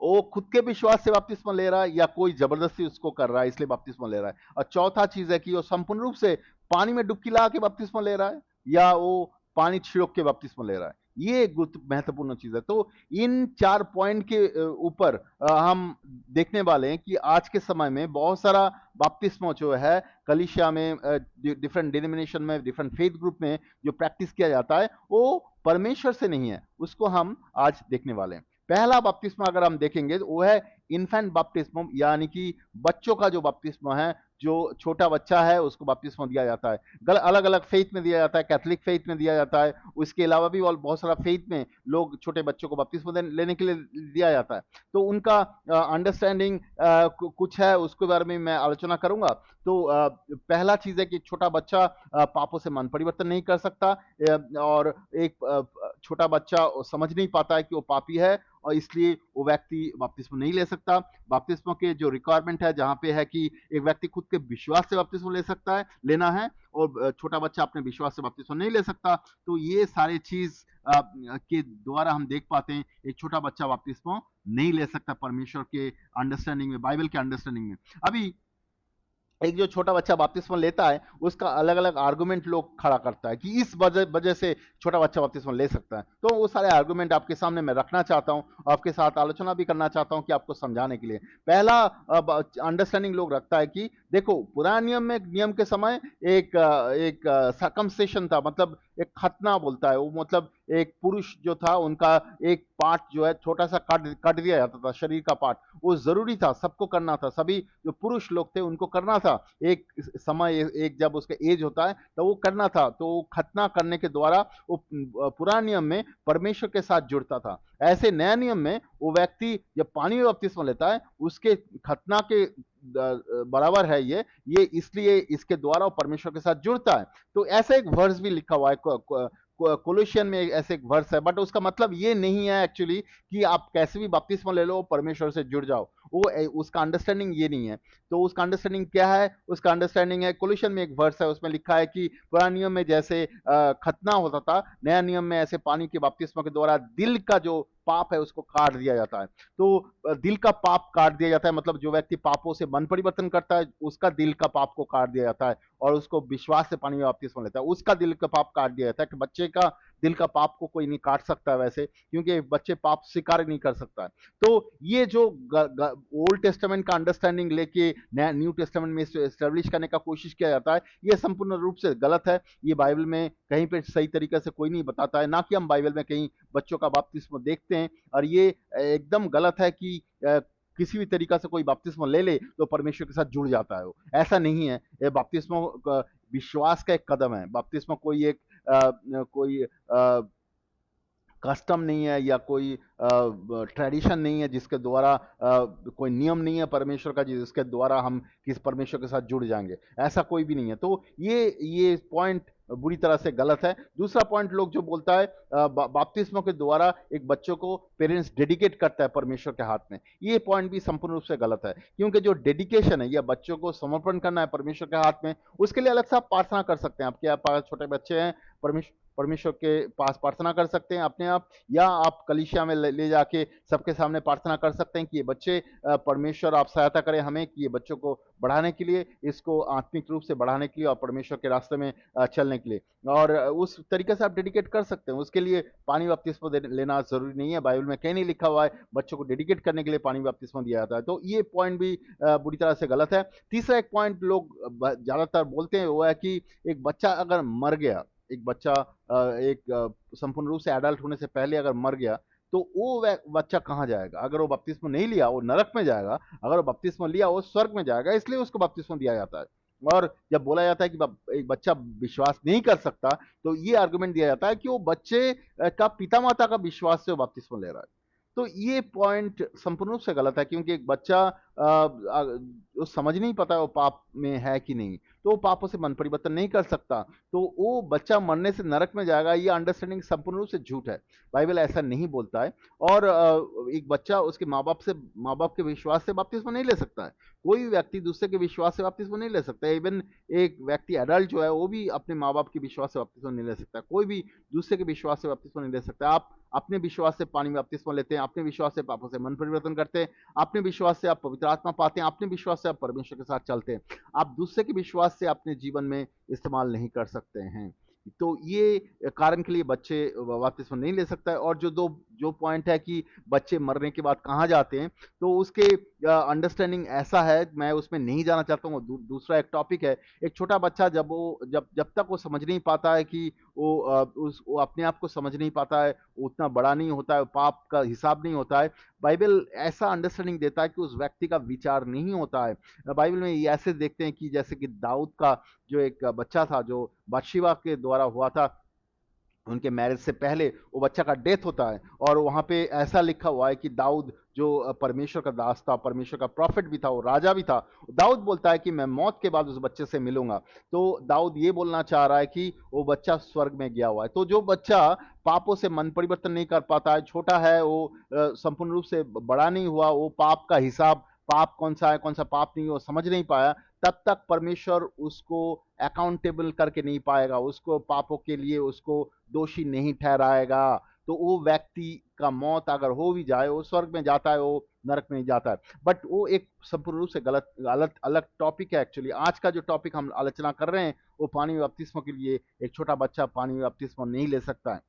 वो खुद के विश्वास से बपतिस्मा ले रहा है या कोई जबरदस्ती उसको कर रहा है इसलिए बपतिस्मा ले रहा है। और चौथा चीज है कि वो संपूर्ण रूप से पानी में डुबकी लगा के बपतिस्मा ले रहा है या वो पानी छिड़क के बपतिस्मा ले रहा है। ये एक महत्वपूर्ण चीज है। तो इन चार पॉइंट के ऊपर हम देखने वाले हैं कि आज के समय में बहुत सारा बपतिस्मा जो है कलीसिया में, डिफरेंट डिनोमिनेशन में, डिफरेंट फेथ ग्रुप में जो प्रैक्टिस किया जाता है वो परमेश्वर से नहीं है। उसको हम आज देखने वाले हैं। पहला बपतिस्मा अगर हम देखेंगे तो वो है इन्फेंट बपतिस्मा, यानी कि बच्चों का जो बपतिस्मा है, जो छोटा बच्चा है उसको बपतिस्मा दिया जाता है। अलग अलग फेथ में दिया जाता है, कैथोलिक फेथ में दिया जाता है, उसके अलावा भी और बहुत सारा फेथ में लोग छोटे बच्चों को बपतिस्मा लेने के लिए दिया जाता है। तो उनका अंडरस्टैंडिंग कुछ है, उसके बारे में मैं आलोचना करूंगा। तो पहला चीज है कि छोटा बच्चा पापों से मन परिवर्तन नहीं कर सकता, और एक छोटा बच्चा समझ नहीं पाता है कि वो पापी है और इसलिए वो व्यक्ति बपतिस्मा नहीं ले सकता। बपतिस्मा के जो रिक्वायरमेंट है जहां पे है कि एक व्यक्ति खुद के विश्वास से बपतिस्मा ले सकता है, लेना है, और छोटा बच्चा अपने विश्वास से बपतिस्मा नहीं ले सकता। तो ये सारे चीज के द्वारा हम देख पाते हैं एक छोटा बच्चा बपतिस्मा नहीं ले सकता परमेश्वर के अंडरस्टैंडिंग में, बाइबल के अंडरस्टैंडिंग में। अभी एक जो छोटा बच्चा बपतिस्मा लेता है उसका अलग अलग आर्गुमेंट लोग खड़ा करता है कि इस वजह से छोटा बच्चा बपतिस्मा ले सकता है। तो वो सारे आर्गुमेंट आपके सामने मैं रखना चाहता हूं, आपके साथ आलोचना भी करना चाहता हूं कि आपको समझाने के लिए। पहला अंडरस्टैंडिंग लोग रखता है कि देखो, पुराने नियम के समय एक सर्कमसेशन था, मतलब एक खतना बोलता है वो, मतलब एक पुरुष जो था उनका एक पार्ट जो है छोटा सा काट दिया जाता था, शरीर का पार्ट। वो जरूरी था, सबको करना था, सभी जो पुरुष लोग थे उनको करना था। एक समय, एक जब उसका एज होता है तो वो करना था। तो वो खतना करने के द्वारा वो पुराने नियम में परमेश्वर के साथ जुड़ता था। ऐसे नया नियम में वो व्यक्ति जब पानी में बपतिस्मा लेता है उसके खतना के बराबर है ये इसलिए इसके द्वारा वो परमेश्वर के साथ जुड़ता है। तो ऐसा एक वर्स भी लिखा हुआ है कोलोशियन में, ऐसे एक वर्स है, बट उसका मतलब ये नहीं है एक्चुअली कि आप कैसे भी बपतिस्मा ले लो परमेश्वर से जुड़ जाओ। वो उसका अंडरस्टैंडिंग ये नहीं है। तो उसका अंडरस्टैंडिंग क्या है? उसका अंडरस्टैंडिंग है, कोलोशियन में एक वर्स है उसमें लिखा है कि पुराने नियम में जैसे खतना होता था, नया नियम में ऐसे पानी के बपतिस्मा के द्वारा दिल का जो पाप है उसको काट दिया जाता है। तो दिल का पाप काट दिया जाता है, मतलब जो व्यक्ति पापों से मन परिवर्तन करता है उसका दिल का पाप को काट दिया जाता है, और उसको विश्वास से पानी में बपतिस्मा लेता है उसका दिल का पाप काट दिया जाता है। कि बच्चे का दिल का पाप को कोई नहीं काट सकता वैसे, क्योंकि बच्चे पाप स्वीकार नहीं कर सकता है। तो ये जो ओल्ड टेस्टामेंट का अंडरस्टैंडिंग लेके न्यू टेस्टामेंट में एस्टेब्लिश करने का कोशिश किया जाता है, ये संपूर्ण रूप से गलत है। ये बाइबल में कहीं पे सही तरीके से कोई नहीं बताता है, ना कि हम बाइबल में कहीं बच्चों का बपतिस्मा देखते हैं। और ये एकदम गलत है कि किसी भी तरीका से कोई बपतिस्मा ले ले तो परमेश्वर के साथ जुड़ जाता है वो, ऐसा नहीं है। ये बपतिस्मा विश्वास का एक कदम है। बपतिस्मा कोई एक कोई कस्टम नहीं है, या कोई ट्रेडिशन नहीं है जिसके द्वारा कोई नियम नहीं है परमेश्वर का जिसके द्वारा हम किस परमेश्वर के साथ जुड़ जाएंगे, ऐसा कोई भी नहीं है। तो ये पॉइंट बुरी तरह से गलत है। दूसरा पॉइंट लोग जो बोलता है बपतिस्मा के द्वारा एक बच्चों को पेरेंट्स डेडिकेट करता है परमेश्वर के हाथ में, ये पॉइंट भी संपूर्ण रूप से गलत है। क्योंकि जो डेडिकेशन है या बच्चों को समर्पण करना है परमेश्वर के हाथ में, उसके लिए अलग से आप प्रार्थना कर सकते हैं। आपके पास छोटे बच्चे हैं, परमेश्वर के पास प्रार्थना कर सकते हैं अपने आप, या आप कलीसिया में ले जाके सबके सामने प्रार्थना कर सकते हैं कि ये बच्चे परमेश्वर आप सहायता करें हमें कि ये बच्चों को बढ़ाने के लिए, इसको आत्मिक रूप से बढ़ाने के लिए और परमेश्वर के रास्ते में चलने के लिए। और उस तरीके से आप डेडिकेट कर सकते हैं। उसके लिए पानी बपतिस्मा लेना जरूरी नहीं है। बाइबल में कहीं नहीं लिखा हुआ है बच्चों को डेडिकेट करने के लिए पानी बपतिस्मा दिया जाता है। तो ये पॉइंट भी बुरी तरह से गलत है। तीसरा एक पॉइंट लोग ज्यादातर बोलते हैं वो है कि एक बच्चा अगर मर गया, एक बच्चा संपूर्ण रूप से एडल्ट होने से पहले अगर मर गया, तो वो बच्चा कहाँ जाएगा? अगर वो बपतिस्मा नहीं लिया वो नरक में जाएगा, अगर वो बपतिस्मा लिया वो स्वर्ग में जाएगा। इसलिए उसको बपतिस्मा दिया जाता है। और जब बोला जाता है कि एक बच्चा विश्वास नहीं कर सकता, तो ये आर्गुमेंट दिया जाता है कि वो बच्चे का पिता माता का विश्वास से वो बपतिस्मा ले रहा है। तो ये पॉइंट संपूर्ण रूप से गलत है, क्योंकि एक बच्चा वो समझ नहीं पाता वो पाप में है कि नहीं, तो वो पापों से मन परिवर्तन नहीं कर सकता, तो वो बच्चा मरने से नरक में जाएगा। ये अंडरस्टैंडिंग संपूर्ण रूप से झूठ है। बाइबल ऐसा नहीं बोलता है। और एक बच्चा उसके माँ बाप के विश्वास से बपतिस्मा नहीं ले सकता है। कोई भी व्यक्ति दूसरे के विश्वास से बपतिस्मा नहीं ले सकता है। इवन एक व्यक्ति एडल्ट जो है वो भी अपने माँ बाप के विश्वास से बपतिस्मा नहीं ले सकता। कोई भी दूसरे के विश्वास से बपतिस्मा नहीं ले सकता। आप अपने विश्वास से पानी में बपतिस्मा लेते हैं, अपने विश्वास से पापों से मन परिवर्तन करते हैं, अपने विश्वास से आप पवित्र आत्मा पाते हैं, अपने विश्वास से आप परमेश्वर के साथ चलते हैं। आप दूसरे के विश्वास से अपने जीवन में इस्तेमाल नहीं कर सकते हैं। तो ये कारण के लिए बच्चे बपतिस्मा नहीं ले सकता है। और जो पॉइंट है कि बच्चे मरने के बाद कहाँ जाते हैं, तो उसके अंडरस्टैंडिंग ऐसा है, मैं उसमें नहीं जाना चाहता हूँ। दूसरा एक टॉपिक है। एक छोटा बच्चा जब तक वो समझ नहीं पाता है कि वो अपने आप को समझ नहीं पाता है, वो उतना बड़ा नहीं होता है, पाप का हिसाब नहीं होता है, बाइबल ऐसा अंडरस्टैंडिंग देता है कि उस व्यक्ति का विचार नहीं होता है। बाइबल में ये ऐसे देखते हैं कि जैसे कि दाऊद का जो एक बच्चा था जो बादशिवा के द्वारा हुआ था, उनके मैरिज से पहले वो बच्चा का डेथ होता है। और वहां पे ऐसा लिखा हुआ है कि दाऊद जो परमेश्वर का दास था, परमेश्वर का प्रॉफिट भी था, वो राजा भी था, दाऊद बोलता है कि मैं मौत के बाद उस बच्चे से मिलूंगा। तो दाऊद ये बोलना चाह रहा है कि वो बच्चा स्वर्ग में गया हुआ है। तो जो बच्चा पापों से मन परिवर्तन नहीं कर पाता है, छोटा है, वो संपूर्ण रूप से बड़ा नहीं हुआ, वो पाप का हिसाब, पाप कौन सा है कौन सा पाप नहीं, वो समझ नहीं पाया, तब तक परमेश्वर उसको अकाउंटेबल करके नहीं पाएगा, उसको पापों के लिए उसको दोषी नहीं ठहराएगा। तो वो व्यक्ति का मौत अगर हो भी जाए, वो स्वर्ग में जाता है, वो नरक में नहीं जाता है। बट वो एक संपूर्ण रूप से गलत गलत अलग टॉपिक है। एक्चुअली आज का जो टॉपिक हम आलोचना कर रहे हैं, वो पानी में बपतिस्मा के लिए एक छोटा बच्चा पानी में बपतिस्मा नहीं ले सकता है।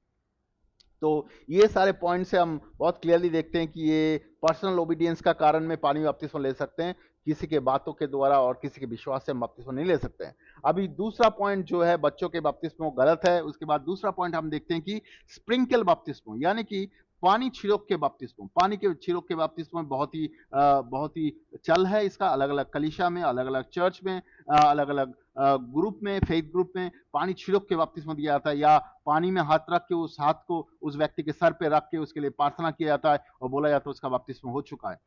तो ये सारे पॉइंट से हम बहुत क्लियरली देखते हैं कि ये पर्सनल ओबीडियंस का कारण में पानी में बपतिस्मा ले सकते हैं, किसी के बातों के द्वारा और किसी के विश्वास से हम बपतिस्मा नहीं ले सकते हैं। अभी दूसरा पॉइंट जो है बच्चों के बपतिस्मा गलत है। उसके बाद दूसरा पॉइंट हम देखते हैं कि स्प्रिंकल बपतिस्मा, यानी कि पानी छिड़क के बपतिस्मा। पानी के छिड़क के बपतिस्मा बहुत ही चल है इसका, अलग अलग कलीसिया में, अलग अलग चर्च में, अलग अलग ग्रुप में, फेथ ग्रुप में पानी छिड़क के बपतिस्मा दिया जाता है, या पानी में हाथ रख के उस हाथ को उस व्यक्ति के सर पे रख के उसके लिए प्रार्थना किया जाता है और बोला जाता है उसका बपतिस्मा हो चुका है।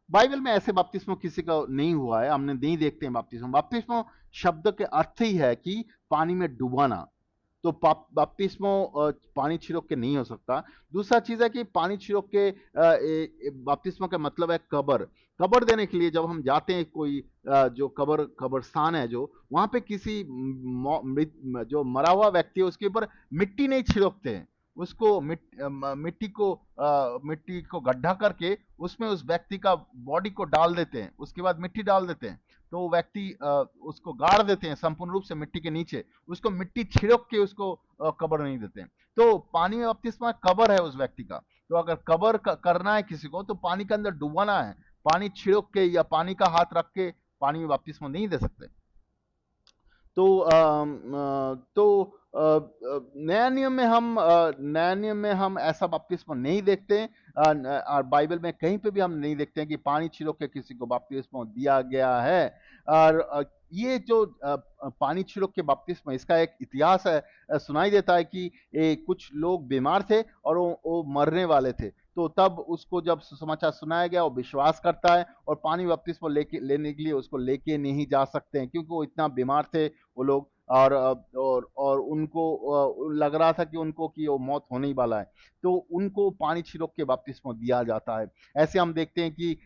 बाइबल में ऐसे बपतिस्मा किसी का नहीं हुआ है, हमने नहीं देखते हैं बपतिस्मा। बपतिस्मा शब्द के अर्थ ही है कि पानी में डुबाना। तो बपतिस्मा पानी छिड़क के नहीं हो सकता। दूसरा चीज है कि पानी छिड़क के बपतिस्मा का मतलब है कब्र। कब्र देने के लिए जब हम जाते हैं कोई जो कब्रस्तान है, जो वहां पे किसी जो मरा हुआ व्यक्ति है उसके ऊपर मिट्टी नहीं छिड़कते हैं, उसको मिट्टी को गड्ढा करके उसमें उस व्यक्ति का बॉडी को डाल देते हैं, उसके बाद मिट्टी डाल देते हैं। तो वो व्यक्ति उसको गाड़ देते हैं संपूर्ण रूप से मिट्टी के नीचे, उसको मिट्टी छिड़क के उसको कब्र नहीं देते हैं। तो पानी में बपतिस्मा कब्र है उस व्यक्ति का। तो अगर कब्र करना है किसी को तो पानी के अंदर डुबाना है, पानी छिड़क के या पानी का हाथ रख के पानी में बपतिस्मा नहीं दे सकते। नया नियम में हम ऐसा बपतिस्मा नहीं देखते हैं। और बाइबल में कहीं पे भी हम नहीं देखते हैं कि पानी छिड़क के किसी को बपतिस्मा दिया गया है। और ये जो पानी छिड़क के बपतिस्मा, इसका एक इतिहास है। सुनाई देता है कि कुछ लोग बीमार थे और वो मरने वाले थे, तो तब उसको जब सुसमाचार सुनाया गया वो विश्वास करता है और पानी बपतिस्मा लेने के लिए उसको लेके नहीं जा सकते हैं, क्योंकि वो इतना बीमार थे वो लोग। और उनको लग रहा था कि उनको कि वो मौत होने ही वाला है, तो उनको पानी छिड़क के बपतिस्मा दिया जाता है। ऐसे हम देखते हैं कि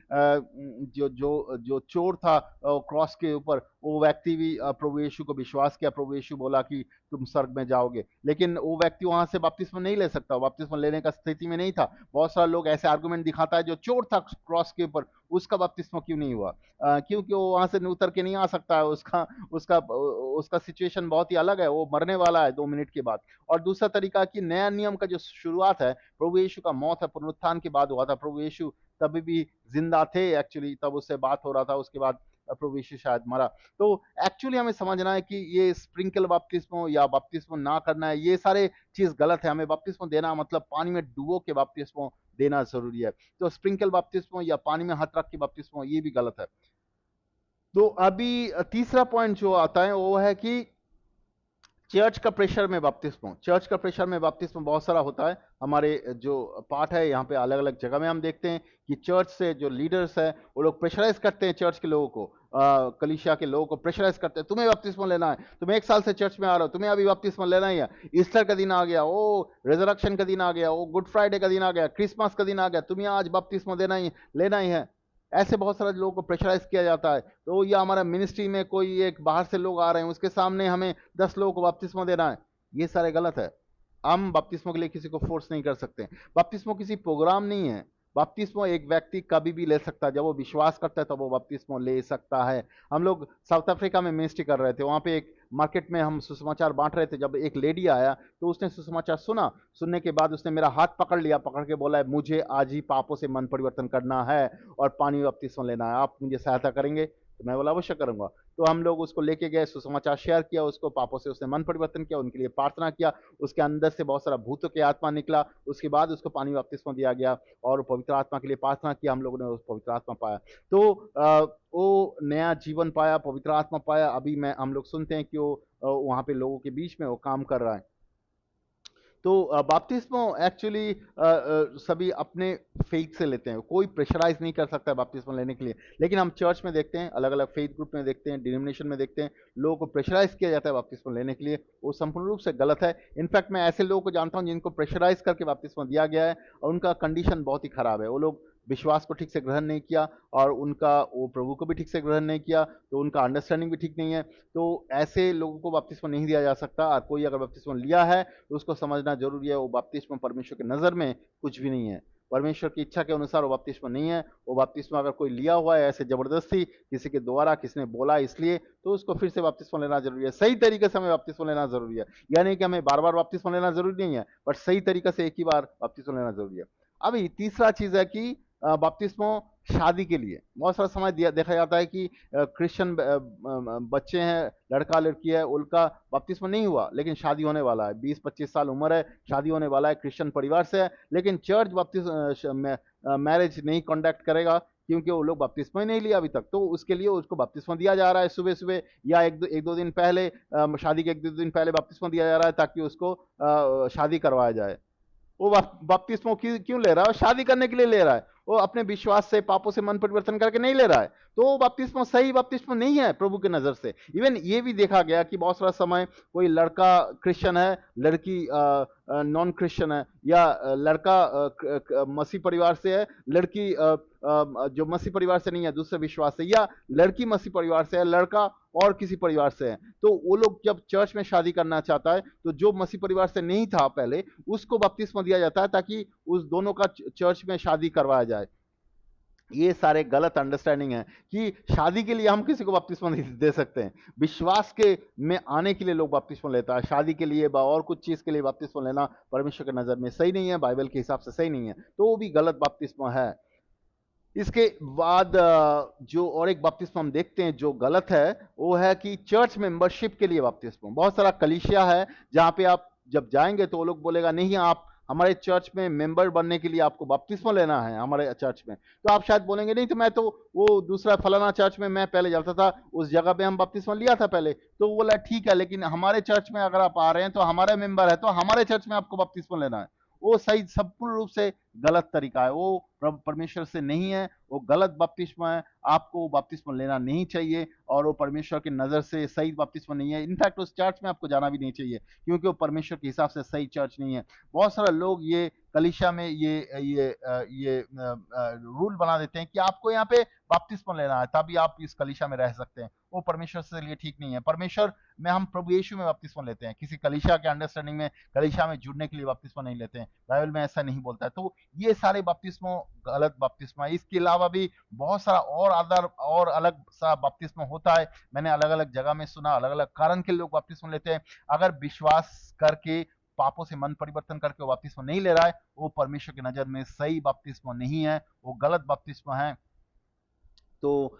जो जो जो चोर था क्रॉस के ऊपर, वो व्यक्ति भी प्रभु यीशु को विश्वास किया। प्रभु यीशु बोला कि तुम स्वर्ग में जाओगे, लेकिन वो व्यक्ति वहां से बपतिस्मा नहीं ले सकता, बपतिस्मा लेने का स्थिति में नहीं था। बहुत सारे लोग ऐसे आर्गुमेंट दिखाता है, जो चोर था क्रॉस के ऊपर उसका बपतिस्मा क्यों नहीं हुआ? क्योंकि वो वहां से उतर के नहीं आ सकता है, उसका उसका उसका सिचुएशन बहुत ही अलग है, वो मरने वाला है 2 मिनट के बाद। और दूसरा तरीका कि नया नियम का जो शुरुआत है, प्रभु यीशु का मौत है पुनरुत्थान के बाद हुआ था। प्रभु यीशु तभी भी जिंदा थे एक्चुअली, तब उससे बात हो रहा था, उसके बाद प्रभु यीशु शायद मरा। तो एक्चुअली हमें समझना है कि ये स्प्रिंकल बपतिस्मो या बपतिस्मो ना करना है, ये सारे चीज गलत है। हमें बपतिस्मो देना मतलब पानी में डुबो के बपतिस्मो देना जरूरी है। तो स्प्रिंकल बपतिस्मो या पानी में हाथ रख के बपतिस्मो, ये भी गलत है। तो अभी तीसरा पॉइंट जो आता है वो है कि चर्च का प्रेशर में बपतिस्मा। चर्च का प्रेशर में बपतिस्मा बहुत सारा होता है। हमारे जो पाठ है यहाँ पे अलग अलग जगह में हम देखते हैं कि चर्च से जो लीडर्स है वो लोग प्रेशराइज करते हैं चर्च के लोगों को, कलीसिया के लोगों को प्रेशराइज करते हैं, तुम्हें बपतिस्मा लेना है, तुम 1 साल से चर्च में आ रहे हो, तुम्हें अभी बपतिस्मा लेना ही है। ईस्टर का दिन आ गया, ओ रिजरक्शन का दिन आ गया, ओ गुड फ्राइडे का दिन आ गया, क्रिसमस का दिन आ गया, तुम्हें आज बपतिस्मा देना ही लेना ही है। ऐसे बहुत सारे लोगों को प्रेशराइज किया जाता है। तो या हमारा मिनिस्ट्री में कोई एक बाहर से लोग आ रहे हैं, उसके सामने हमें 10 लोगों को बपतिस्मा देना है, ये सारे गलत है। हम बपतिस्मो के लिए किसी को फोर्स नहीं कर सकते। बपतिस्मो किसी प्रोग्राम नहीं है। बपतिस्मो एक व्यक्ति कभी भी ले सकता है, जब वो विश्वास करता है तब वो बपतिस्मो ले सकता है। हम लोग साउथ अफ्रीका में मिनिस्ट्री कर रहे थे, वहां पे एक मार्केट में हम सुसमाचार बांट रहे थे। जब एक लेडी आया तो उसने सुसमाचार सुना, सुनने के बाद उसने मेरा हाथ पकड़ लिया, पकड़ के बोला है मुझे आज ही पापों से मन परिवर्तन करना है और पानी में बपतिस्मा लेना है, आप मुझे सहायता करेंगे? तो मैं बोला अवश्य करूंगा। तो हम लोग उसको लेके गए, सुसमाचार शेयर किया, उसको पापों से उसने मन परिवर्तन किया, उनके लिए प्रार्थना किया, उसके अंदर से बहुत सारा भूतों की आत्मा निकला, उसके बाद उसको पानी में बपतिस्मा दिया गया और पवित्र आत्मा के लिए प्रार्थना किया, हम लोगों ने उस पवित्र आत्मा पाया। तो वो नया जीवन पाया, पवित्र आत्मा पाया। अभी मैं हम लोग सुनते हैं कि वो वहां पे लोगों के बीच में वो काम कर रहा है। तो बपतिस्मो एक्चुअली सभी अपने फेथ से लेते हैं, कोई प्रेशराइज नहीं कर सकता है बपतिस्मो लेने के लिए। लेकिन हम चर्च में देखते हैं, अलग अलग फेथ ग्रुप में देखते हैं, डिनोमिनेशन में देखते हैं, लोगों को प्रेशराइज किया जाता है बपतिस्मो लेने के लिए। वो संपूर्ण रूप से गलत है। इनफैक्ट मैं ऐसे लोगों को जानता हूं जिनको प्रेशराइज करके बपतिस्मो दिया गया है और उनका कंडीशन बहुत ही खराब है। वो लोग विश्वास को ठीक से ग्रहण नहीं किया और उनका वो प्रभु को भी ठीक से ग्रहण नहीं किया, तो उनका अंडरस्टैंडिंग भी ठीक नहीं है। तो ऐसे लोगों को बपतिस्मा नहीं दिया जा सकता। और कोई अगर बपतिस्मा लिया है तो उसको समझना जरूरी है, वो बपतिस्मा परमेश्वर की नजर में कुछ भी नहीं है, परमेश्वर की इच्छा के अनुसार वो बपतिस्मा नहीं है। वो बपतिस्मा अगर कोई लिया हुआ है ऐसे जबरदस्ती किसी के द्वारा, किसी ने बोला इसलिए, तो उसको फिर से बपतिस्मा लेना जरूरी है। सही तरीके से हमें बपतिस्मा लेना जरूरी है, यानी कि हमें बार बार बपतिस्मा लेना जरूरी नहीं है, बट सही तरीके से एक ही बार बपतिस्मा लेना जरूरी है। अभी तीसरा चीज है कि बपतिस्मो शादी के लिए बहुत सारा समय देखा जाता है कि क्रिश्चियन बच्चे हैं, लड़का लड़की है, उनका बपतिस्मा नहीं हुआ लेकिन शादी होने वाला है, 20-25 साल उम्र है, शादी होने वाला है, क्रिश्चियन परिवार से है, लेकिन चर्च बपतिस्मा मैरिज नहीं कंडक्ट करेगा क्योंकि वो लोग बपतिस्मा ही नहीं लिया अभी तक। तो उसके लिए उसको बपतिस्मा दिया जा रहा है सुबह सुबह, या एक दो दिन पहले, शादी के 1-2 दिन पहले बपतिस्मा दिया जा रहा है ताकि उसको शादी करवाया जाए। वो बपतिस्मो क्यों ले रहा है? शादी करने के लिए ले रहा है। वो अपने विश्वास से, पापों से मन परिवर्तन करके नहीं ले रहा है। तो वो बपतिस्मो सही बपतिस्मो नहीं है प्रभु की नजर से। इवन ये भी देखा गया कि बहुत सारा समय कोई लड़का क्रिश्चियन है, लड़की नॉन क्रिश्चियन है, या लड़का मसीह परिवार से है, लड़की जो मसीह परिवार से नहीं है, दूसरे विश्वास से, या लड़की मसीह परिवार से है, लड़का और किसी परिवार से है। तो वो लोग जब चर्च में शादी करना चाहता है तो जो मसीह परिवार से नहीं था पहले, उसको बपतिस्मा दिया जाता है ताकि उस दोनों का चर्च में शादी करवाया जाए। ये सारे गलत अंडरस्टैंडिंग है कि शादी के लिए हम किसी को बपतिस्मा नहीं दे सकते हैं। विश्वास के में आने के लिए लोग बपतिस्मा लेता है, शादी के लिए और कुछ चीज के लिए बपतिस्मा लेना परमेश्वर की नजर में सही नहीं है, बाइबल के हिसाब से सही नहीं है, तो वो भी गलत बपतिस्मा है। इसके बाद जो और एक बपतिस्मा हम देखते हैं जो गलत है, वो है कि चर्च मेंबरशिप के लिए बपतिस्मा। बहुत सारा कलीसिया है जहां पे आप जब जाएंगे तो वो लोग बोलेगा नहीं, आप हमारे चर्च में मेंबर बनने के लिए आपको बपतिस्मा लेना है हमारे चर्च में। तो आप शायद बोलेंगे नहीं, तो मैं तो वो दूसरा फलाना चर्च में मैं पहले जाता था, उस जगह पे हम बपतिस्मा लिया था पहले। तो वो बोला ठीक है, लेकिन हमारे चर्च में अगर आप आ रहे हैं तो हमारे मेंबर है, तो हमारे चर्च में आपको बपतिस्मा लेना है। वो सही संपूर्ण रूप से गलत तरीका है, वो परमेश्वर से नहीं है, वो गलत बपतिस्मा है। आपको बपतिस्मा लेना नहीं चाहिए और वो परमेश्वर की नजर से सही बपतिस्मा नहीं है। इनफैक्ट उस चर्च में आपको जाना भी नहीं चाहिए, क्योंकि वो परमेश्वर के हिसाब से सही चर्च नहीं है। बहुत सारे लोग ये कलीसिया में ये रूल बना देते हैं कि आपको यहाँ पे बपतिस्मा लेना है तभी आप इस कलीसिया में रह सकते हैं। वो परमेश्वर से लिए ठीक नहीं है। परमेश्वर में हम प्रभु यीशु में बपतिस्मा लेते हैं, किसी कलीसिया के अंडरस्टैंडिंग में कलीसिया में जुड़ने के लिए बपतिस्मा नहीं लेते हैं। बाइबल में ऐसा नहीं बोलता है। तो ये सारे बपतिस्मो गलत बपतिस्मा। इसके अलावा भी बहुत सारा और अदर और अलग सा बपतिस्मा होता है। मैंने अलग अलग जगह में सुना, अलग अलग कारण के लोग बपतिस्मा लेते हैं। अगर विश्वास करके पापों से मन परिवर्तन करके वो बपतिस्मा नहीं ले रहा है, वो परमेश्वर की नजर में सही बपतिस्मा नहीं है, वो गलत बपतिस्मा है। तो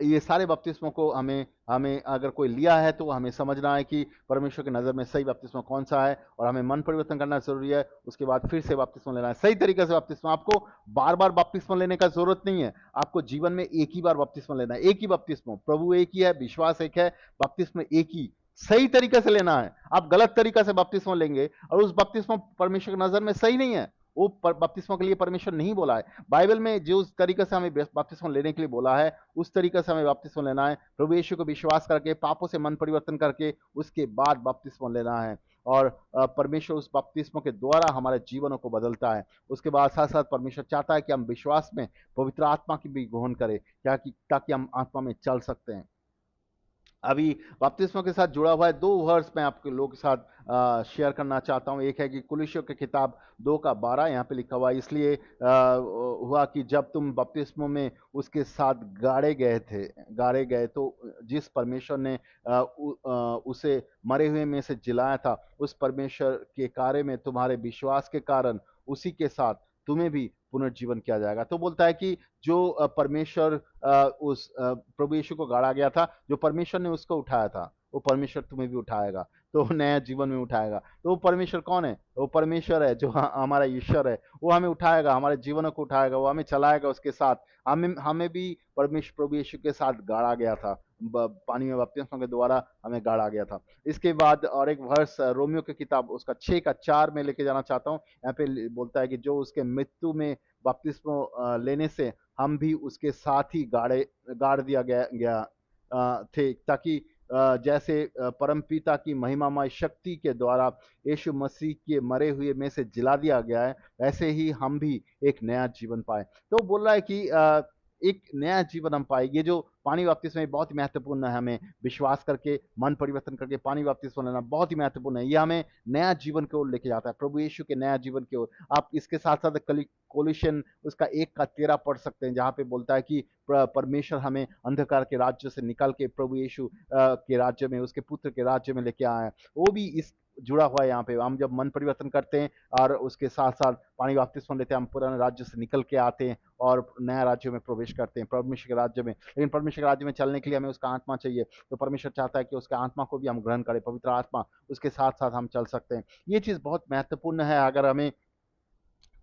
ये सारे बपतिस्मों को हमें हमें अगर कोई लिया है तो हमें समझना है कि परमेश्वर की नज़र में सही बपतिस्मा कौन सा है, और हमें मन परिवर्तन करना जरूरी है। उसके बाद फिर से बपतिस्मा लेना है सही तरीके से। बपतिस्मा आपको बार बार बपतिस्मा लेने का जरूरत नहीं है। आपको जीवन में एक ही बार बपतिस्मा लेना है, एक ही बपतिस्मा। प्रभु एक ही है, विश्वास एक है, बपतिस्मा एक ही सही तरीके से लेना है। आप गलत तरीका से बपतिस्मा लेंगे और उस बपतिस्मा परमेश्वर की नजर में सही नहीं है, वो बपतिस्मा के लिए परमेश्वर नहीं बोला है। बाइबल में जो उस तरीके से हमें बपतिस्मा लेने के लिए बोला है, उस तरीके से हमें बपतिस्मा लेना है। प्रभु यीशु को विश्वास करके, पापों से मन परिवर्तन करके, उसके बाद बपतिस्मा लेना है। और परमेश्वर उस बपतिस्मा के द्वारा हमारे जीवनों को बदलता है। उसके बाद साथ साथ परमेश्वर चाहता है कि हम विश्वास में पवित्र आत्मा की भी ग्रहण करें, क्या कि ताकि हम आत्मा में चल सकते हैं। अभी बपतिस्मा के साथ जुड़ा हुआ है दो वर्स मैं आपके लोगों के साथ शेयर करना चाहता हूँ। एक है कि कुलिसियों की किताब 2 का 12, यहाँ पे लिखा हुआ है, इसलिए हुआ कि जब तुम बपतिस्मों में उसके साथ गाड़े गए तो जिस परमेश्वर ने उसे मरे हुए में से जिलाया था, उस परमेश्वर के कार्य में तुम्हारे विश्वास के कारण उसी के साथ तुम्हें भी पुनर्जीवन किया जाएगा। तो बोलता है कि जो परमेश्वर उस प्रभु यीशु को गाड़ा गया था, जो परमेश्वर ने उसको उठाया था, वो परमेश्वर तुम्हें भी उठाएगा, तो नया जीवन में उठाएगा। तो वो परमेश्वर कौन है? वो परमेश्वर है जो हमारा ईश्वर है। वो हमें उठाएगा, हमारे जीवनों को उठाएगा, वो हमें चलाएगा उसके साथ। हमें हमें भी परमेश्वर प्रभु यीशु के साथ गाड़ा गया था, पानी में बपतिस्मा के द्वारा हमें गाड़ा गया था। इसके बाद और एक वर्ष रोमियो की किताब उसका 6 का 4 में लेके जाना चाहता हूँ। यहाँ पे बोलता है कि जो उसके मृत्यु में बपतिस्मा लेने से हम भी उसके साथ ही गाड़ दिया गया थे, ताकि जैसे परमपिता की महिमामय शक्ति के द्वारा यीशु मसीह के मरे हुए में से जिला दिया गया है, वैसे ही हम भी एक नया जीवन पाए। तो बोल रहा है कि एक नया जीवन हम पाए। ये जो पानी बपतिस्मा में बहुत ही महत्वपूर्ण है। हमें विश्वास करके, मन परिवर्तन करके पानी बपतिस्मा लेना बहुत ही महत्वपूर्ण है। ये हमें नया जीवन की ओर लेके जाता है, प्रभु यीशु के नया जीवन की ओर। आप इसके साथ साथ कोलिशन उसका 1 का 13 पढ़ सकते हैं, जहाँ पे बोलता है कि परमेश्वर हमें अंधकार के राज्य से निकाल के प्रभु यीशु के राज्य में, उसके पुत्र के राज्य में लेके आया है। वो भी इस जुड़ा हुआ है। यहाँ पे हम जब मन परिवर्तन करते हैं और उसके साथ साथ पानी बपतिस्मा लेते हैं, हम पुराने राज्य से निकल के आते हैं और नया राज्य में प्रवेश करते हैं, परमेश्वर के राज्य में। लेकिन परमेश्वर के राज्य में चलने के लिए हमें उसका आत्मा चाहिए। तो परमेश्वर चाहता है कि उसके आत्मा को भी हम ग्रहण करें, पवित्र आत्मा, उसके साथ साथ हम चल सकते हैं। ये चीज बहुत महत्वपूर्ण है। अगर हमें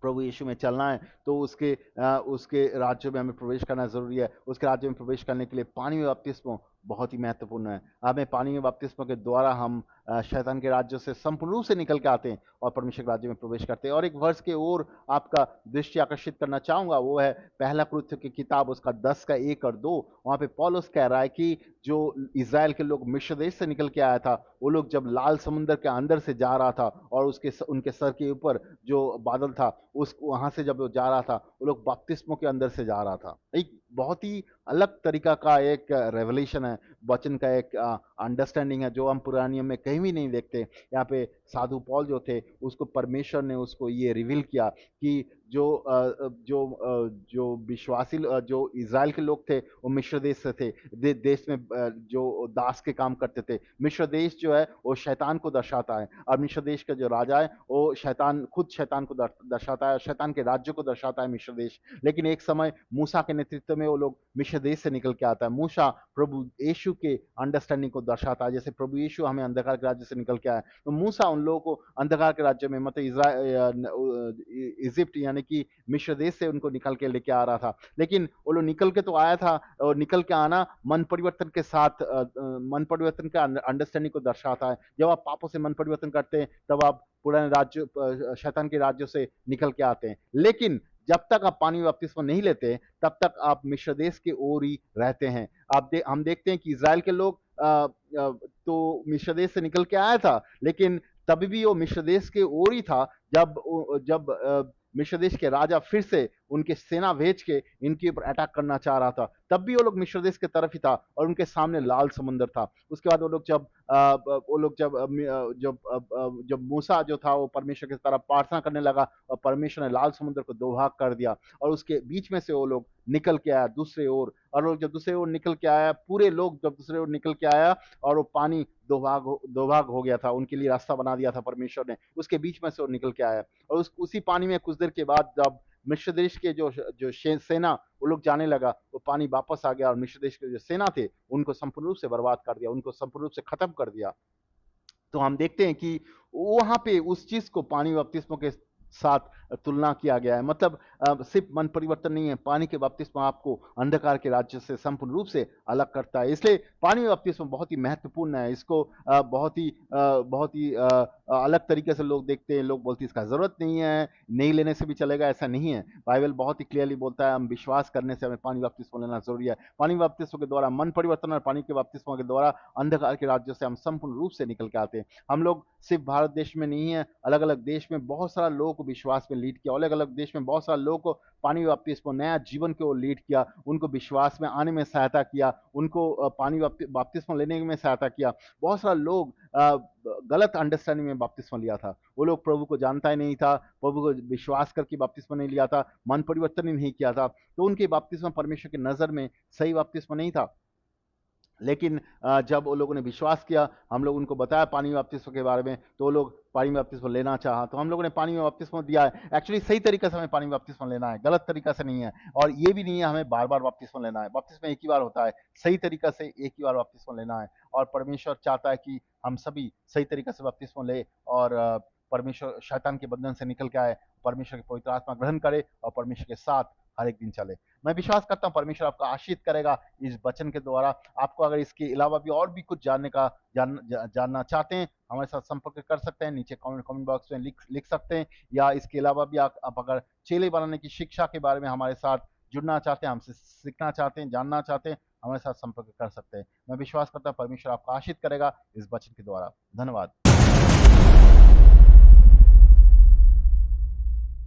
प्रभु यीशु में चलना है तो उसके राज्य में हमें प्रवेश करना जरूरी है। उसके राज्य में प्रवेश करने के लिए पानी में बपतिस्मा बहुत ही महत्वपूर्ण है। हमें पानी में बपतिस्मा के द्वारा हम शैतान के राज्य से संपूर्ण रूप से निकल के आते हैं और परमेश्वर के राज्य में प्रवेश करते हैं। और एक वर्ष के ओर आपका दृष्टि आकर्षित करना चाहूंगा, वो है पहला कुरिन्थियों की किताब उसका 10 का 1 और 2। वहां पे पौलुस कह रहा है कि जो इज़राइल के लोग मिस्र देश से निकल के आया था, वो लोग जब लाल समुद्र के अंदर से जा रहा था और उनके सर के ऊपर जो बादल था, उस वहां से जब वो जा रहा था, वो लोग बपतिस्मों के अंदर से जा रहा था। एक बहुत ही अलग तरीका का एक रेवलेशन है, वचन का एक अंडरस्टैंडिंग है, जो हम पुराने नियम में कहीं भी नहीं देखते। यहाँ पे साधु पौल जो थे, उसको परमेश्वर ने उसको ये रिवील किया कि जो विश्वासी जो इज़राइल के लोग थे वो मिस्र देश से थे। देश में जो दास के काम करते थे। मिस्र देश जो है वो शैतान को दर्शाता है, और मिस्र देश का जो राजा है वो शैतान, खुद शैतान को दर्शाता है, शैतान के राज्य को दर्शाता है मिस्र देश। लेकिन एक समय मूसा के नेतृत्व में वो लोग मिस्र देश से निकल के आता है। मूसा प्रभु यीशु के अंडरस्टैंडिंग को दर्शाता है, जैसे प्रभु यीशु हमें अंधकार के राज्य से निकल के आया, तो मूसा उन लोगों को अंधकार के राज्य में, मतलब इजिप्ट यानी कि मिस्र देश से उनको निकल के लेके आ रहा था। लेकिन वो लोग निकल के तो आया था, और निकल के आना मन परिवर्तन के साथ, मन परिवर्तन का अंडरस्टैंडिंग को दर्शाता है। जब आप पापों से मन परिवर्तन करते हैं तब आप पुराने राज्य, शैतान के राज्यों से निकल के आते हैं। लेकिन जब तक आप पानी बपतिस्मा नहीं लेते तब तक आप मिस्र देश के ओर ही रहते हैं। हम देखते हैं कि इज़राइल के लोग तो मिस्र देश से निकल के आया था, लेकिन तभी भी वो मिस्र देश के ओर ही था। जब मिस्र देश के राजा फिर से उनके सेना भेज के इनके ऊपर अटैक करना चाह रहा था, तब भी वो लोग मिस्र देश के तरफ ही था, और उनके सामने लाल समुंदर था। उसके बाद वो लोग जब मूसा जो था वो परमेश्वर की तरफ प्रार्थना करने लगा, और परमेश्वर ने लाल समुद्र को दो भाग कर दिया, और उसके बीच में से वो लोग निकल के आया दूसरे ओर। और लोग जब दूसरे ओर निकल के आया, पूरे लोग जब दूसरे ओर निकल के आया, और वो पानी दो भाग हो गया था, उनके लिए रास्ता बना दिया था परमेश्वर ने, उसके बीच में से वो निकल के आया। और उसी पानी में कुछ देर के बाद जब मिस्र देश के जो सेना वो लोग जाने लगा, वो पानी वापस आ गया, और मिस्र देश के जो सेना थे उनको संपूर्ण रूप से बर्बाद कर दिया, उनको संपूर्ण रूप से खत्म कर दिया। तो हम देखते हैं कि वहां पे उस चीज को पानी बपतिस्मों के साथ तुलना किया गया है। मतलब सिर्फ मन परिवर्तन नहीं है, पानी के बपतिस्मा आपको अंधकार के राज्य से संपूर्ण रूप से अलग करता है। इसलिए पानी में बपतिस्मा बहुत ही महत्वपूर्ण है। इसको बहुत ही अलग तरीके से लोग देखते हैं। लोग बोलते हैं इसका जरूरत नहीं है, नहीं लेने से भी चलेगा, ऐसा नहीं है। बाइबल बहुत ही क्लियरली बोलता है हम विश्वास करने से हमें पानी बपतिस्मा लेना जरूरी है। पानी बपतिस्मा के द्वारा मन परिवर्तन, और पानी के बपतिस्मा के द्वारा अंधकार के राज्य से हम संपूर्ण रूप से निकल के आते हैं। हम लोग सिर्फ भारत देश में नहीं है, अलग अलग देश में बहुत सारा लोगों को विश्वास में लीड किया, अलग अलग देश में बहुत सारे लोगों को पानी बपतिस्मा, नया जीवन की ओर लीड किया, उनको विश्वास में आने में सहायता किया, उनको पानी बपतिस्मा लेने में सहायता किया। बहुत सारे लोग गलत अंडरस्टैंडिंग में बपतिस्मा लिया था, वो लोग प्रभु को जानता ही नहीं था, प्रभु को विश्वास करके बपतिस्मा नहीं लिया था, मन परिवर्तन ही नहीं किया था, तो उनके बपतिस्मा परमेश्वर की नजर में सही बपतिस्मा नहीं था। लेकिन जब वो लोगों ने विश्वास किया, हम लोग उनको बताया पानी में बपतिस्मा के बारे में, तो वो लोग पानी में बपतिस्मा लेना चाहा, तो हम लोगों ने पानी में बपतिस्मा दिया है। एक्चुअली सही तरीके से हमें पानी में बपतिस्मा लेना है, गलत तरीका से नहीं है। और ये भी नहीं है हमें बार बार बपतिस्मा लेना है, बपतिस्मा एक ही बार होता है, सही तरीका से एक ही बार बपतिस्मा लेना है। और परमेश्वर चाहता है कि हम सभी सही तरीके से बपतिस्मा ले, और परमेश्वर शैतान के बंधन से निकल के आए, परमेश्वर की पवित्र आत्मा ग्रहण करे, और परमेश्वर के साथ हर एक दिन चले। मैं विश्वास करता हूँ परमेश्वर आपको आशीष करेगा इस वचन के द्वारा। आपको अगर इसके अलावा भी और भी कुछ जानना चाहते हैं, हमारे साथ संपर्क कर सकते हैं, नीचे कमेंट बॉक्स में लिख सकते हैं। या इसके अलावा भी आप अगर चेले बनाने की शिक्षा के बारे में हमारे साथ जुड़ना चाहते हैं, हमसे सीखना चाहते हैं, जानना चाहते हैं, हमारे साथ संपर्क कर सकते हैं। मैं विश्वास करता हूँ परमेश्वर आपको आशीष करेगा इस वचन के द्वारा। धन्यवाद।